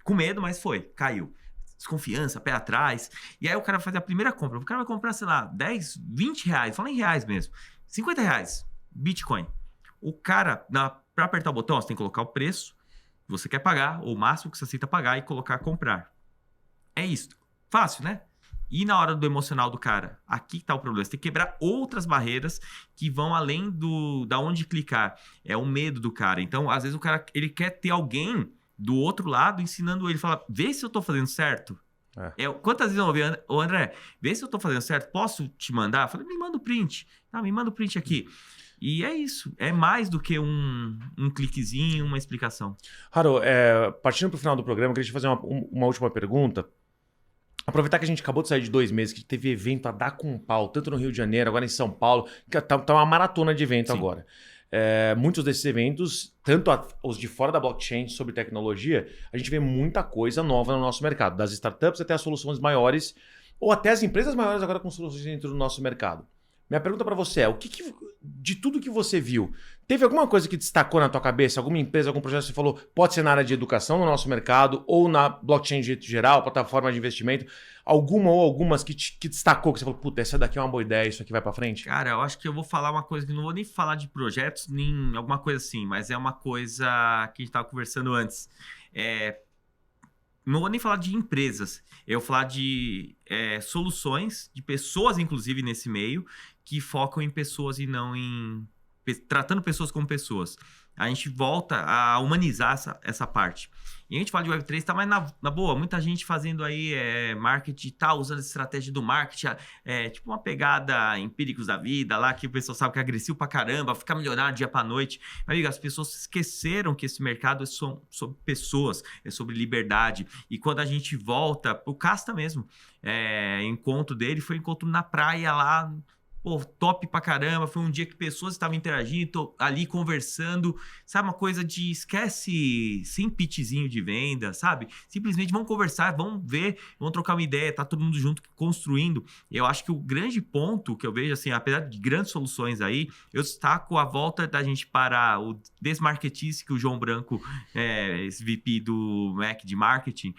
com medo, mas caiu. Desconfiança, pé atrás. E aí o cara vai fazer a primeira compra. O cara vai comprar, sei lá, 10, 20 reais, fala em reais mesmo, 50 reais, Bitcoin. O cara, para apertar o botão, você tem que colocar o preço que você quer pagar, ou o máximo que você aceita pagar e colocar comprar. É isso. Fácil, né? E na hora do emocional do cara, aqui tá o problema. Você tem que quebrar outras barreiras que vão além da onde clicar. É o medo do cara. Então, às vezes, o cara ele quer ter alguém do outro lado ensinando ele. Fala, vê se eu tô fazendo certo. Quantas vezes eu ouvi, ô André, vê se eu tô fazendo certo. Posso te mandar? Eu falei, me manda o print. Me manda o print aqui. E é isso. É mais do que um cliquezinho, uma explicação. Haro, partindo pro final do programa, eu queria te fazer uma última pergunta. Aproveitar que a gente acabou de sair de 2 meses, que teve evento a dar com pau, tanto no Rio de Janeiro, agora em São Paulo, que tá uma maratona de evento. Sim. Agora. Muitos desses eventos, tanto os de fora da blockchain sobre tecnologia, a gente vê muita coisa nova no nosso mercado, das startups até as soluções maiores, ou até as empresas maiores agora com soluções dentro do nosso mercado. Minha pergunta para você é, de tudo que você viu, teve alguma coisa que destacou na tua cabeça? Alguma empresa, algum projeto que você falou, pode ser na área de educação no nosso mercado, ou na blockchain de jeito geral, plataforma de investimento, alguma ou algumas que destacou, que você falou, puta, essa daqui é uma boa ideia, isso aqui vai para frente? Cara, eu acho que eu vou falar uma coisa que não vou nem falar de projetos, nem alguma coisa assim, mas é uma coisa que a gente estava conversando antes. Não vou nem falar de empresas, eu vou falar de soluções, de pessoas, inclusive, nesse meio, que focam em pessoas e não em... tratando pessoas como pessoas. A gente volta a humanizar essa parte. E a gente fala de Web3, tá mais na boa. Muita gente fazendo aí marketing, tá usando essa estratégia do marketing, tipo uma pegada empíricos da vida lá, que o pessoal sabe que é agressivo pra caramba, fica milionário dia pra noite. Mas, amigo, as pessoas esqueceram que esse mercado é sobre pessoas, é sobre liberdade. E quando a gente volta, o Casta mesmo, encontro dele foi um encontro na praia lá, pô, top pra caramba, foi um dia que pessoas estavam interagindo, ali conversando, sabe, uma coisa de esquece, sem pitchzinho de venda, sabe? Simplesmente vão conversar, vão ver, vão trocar uma ideia, tá todo mundo junto construindo. Eu acho que o grande ponto que eu vejo, assim, apesar de grandes soluções aí, eu destaco a volta da gente para o desmarketice que o João Branco, esse VP do Mac de marketing,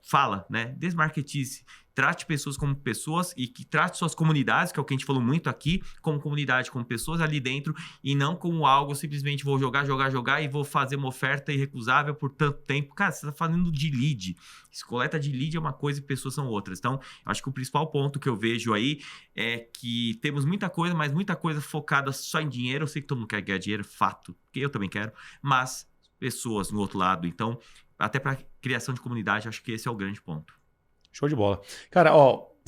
fala, né? Desmarketice. Trate pessoas como pessoas e que trate suas comunidades, que é o que a gente falou muito aqui, como comunidade, como pessoas ali dentro e não como algo, simplesmente vou jogar e vou fazer uma oferta irrecusável por tanto tempo. Cara, você está fazendo de lead. Coleta de lead é uma coisa e pessoas são outras. Então, acho que o principal ponto que eu vejo aí é que temos muita coisa, mas muita coisa focada só em dinheiro. Eu sei que todo mundo quer ganhar dinheiro, fato, que eu também quero, mas pessoas no outro lado. Então, até para criação de comunidade, acho que esse é o grande ponto. Show de bola. Cara,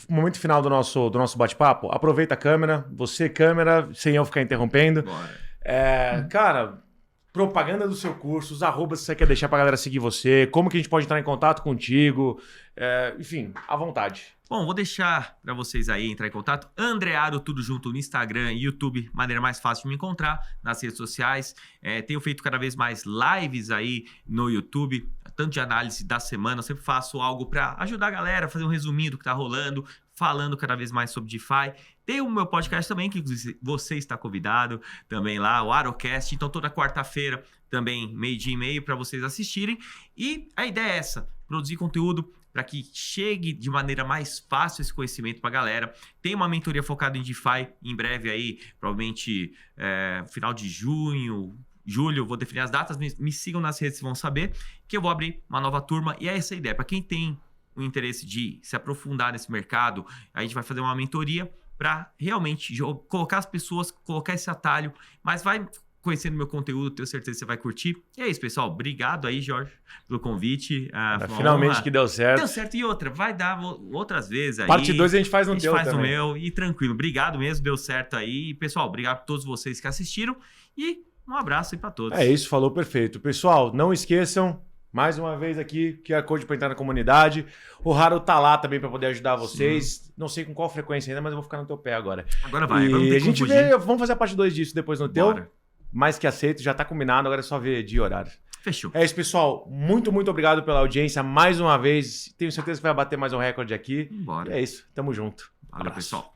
momento final do nosso bate-papo. Aproveita a câmera, câmera, sem eu ficar interrompendo. Bora. Cara, propaganda do seu curso, os arrobas que você quer deixar pra galera seguir você, como que a gente pode entrar em contato contigo, enfim, à vontade. Bom, vou deixar para vocês aí entrar em contato. André Aro, tudo junto no Instagram e YouTube, maneira mais fácil de me encontrar nas redes sociais. Tenho feito cada vez mais lives aí no YouTube, tanto de análise da semana. Eu sempre faço algo para ajudar a galera, fazer um resuminho do que tá rolando, falando cada vez mais sobre DeFi. Tem o meu podcast também, que você está convidado também lá, o Arocast. Então, toda quarta-feira, também, meio-dia e meio, para vocês assistirem. E a ideia é essa, produzir conteúdo para que chegue de maneira mais fácil esse conhecimento para a galera. Tem uma mentoria focada em DeFi, em breve aí, provavelmente final de julho, vou definir as datas, me sigam nas redes, vão saber que eu vou abrir uma nova turma. E é essa a ideia, para quem tem o interesse de se aprofundar nesse mercado, a gente vai fazer uma mentoria para realmente colocar as pessoas, colocar esse atalho, mas vai conhecendo meu conteúdo, tenho certeza que você vai curtir. E é isso, pessoal. Obrigado aí, Jorge, pelo convite. Finalmente que deu certo. Deu certo. E outra, vai dar outras vezes aí. Parte 2 a gente faz no teu também. A gente faz no meu e tranquilo. Obrigado mesmo, deu certo aí. E, pessoal, obrigado a todos vocês que assistiram e um abraço aí para todos. É isso, falou perfeito. Pessoal, não esqueçam, Mais uma vez aqui, QR Code para entrar na comunidade. O Haru tá lá também para poder ajudar vocês. Sim. Não sei com qual frequência ainda, mas eu vou ficar no teu pé agora. Agora vai. E a gente vê, vamos fazer a parte 2 disso depois no teu. Mais que aceito, já tá combinado, agora é só ver dia e horário. Fechou. É isso, pessoal. Muito obrigado pela audiência mais uma vez. Tenho certeza que vai bater mais um recorde aqui. Bora. E é isso. Tamo junto. Valeu, pessoal.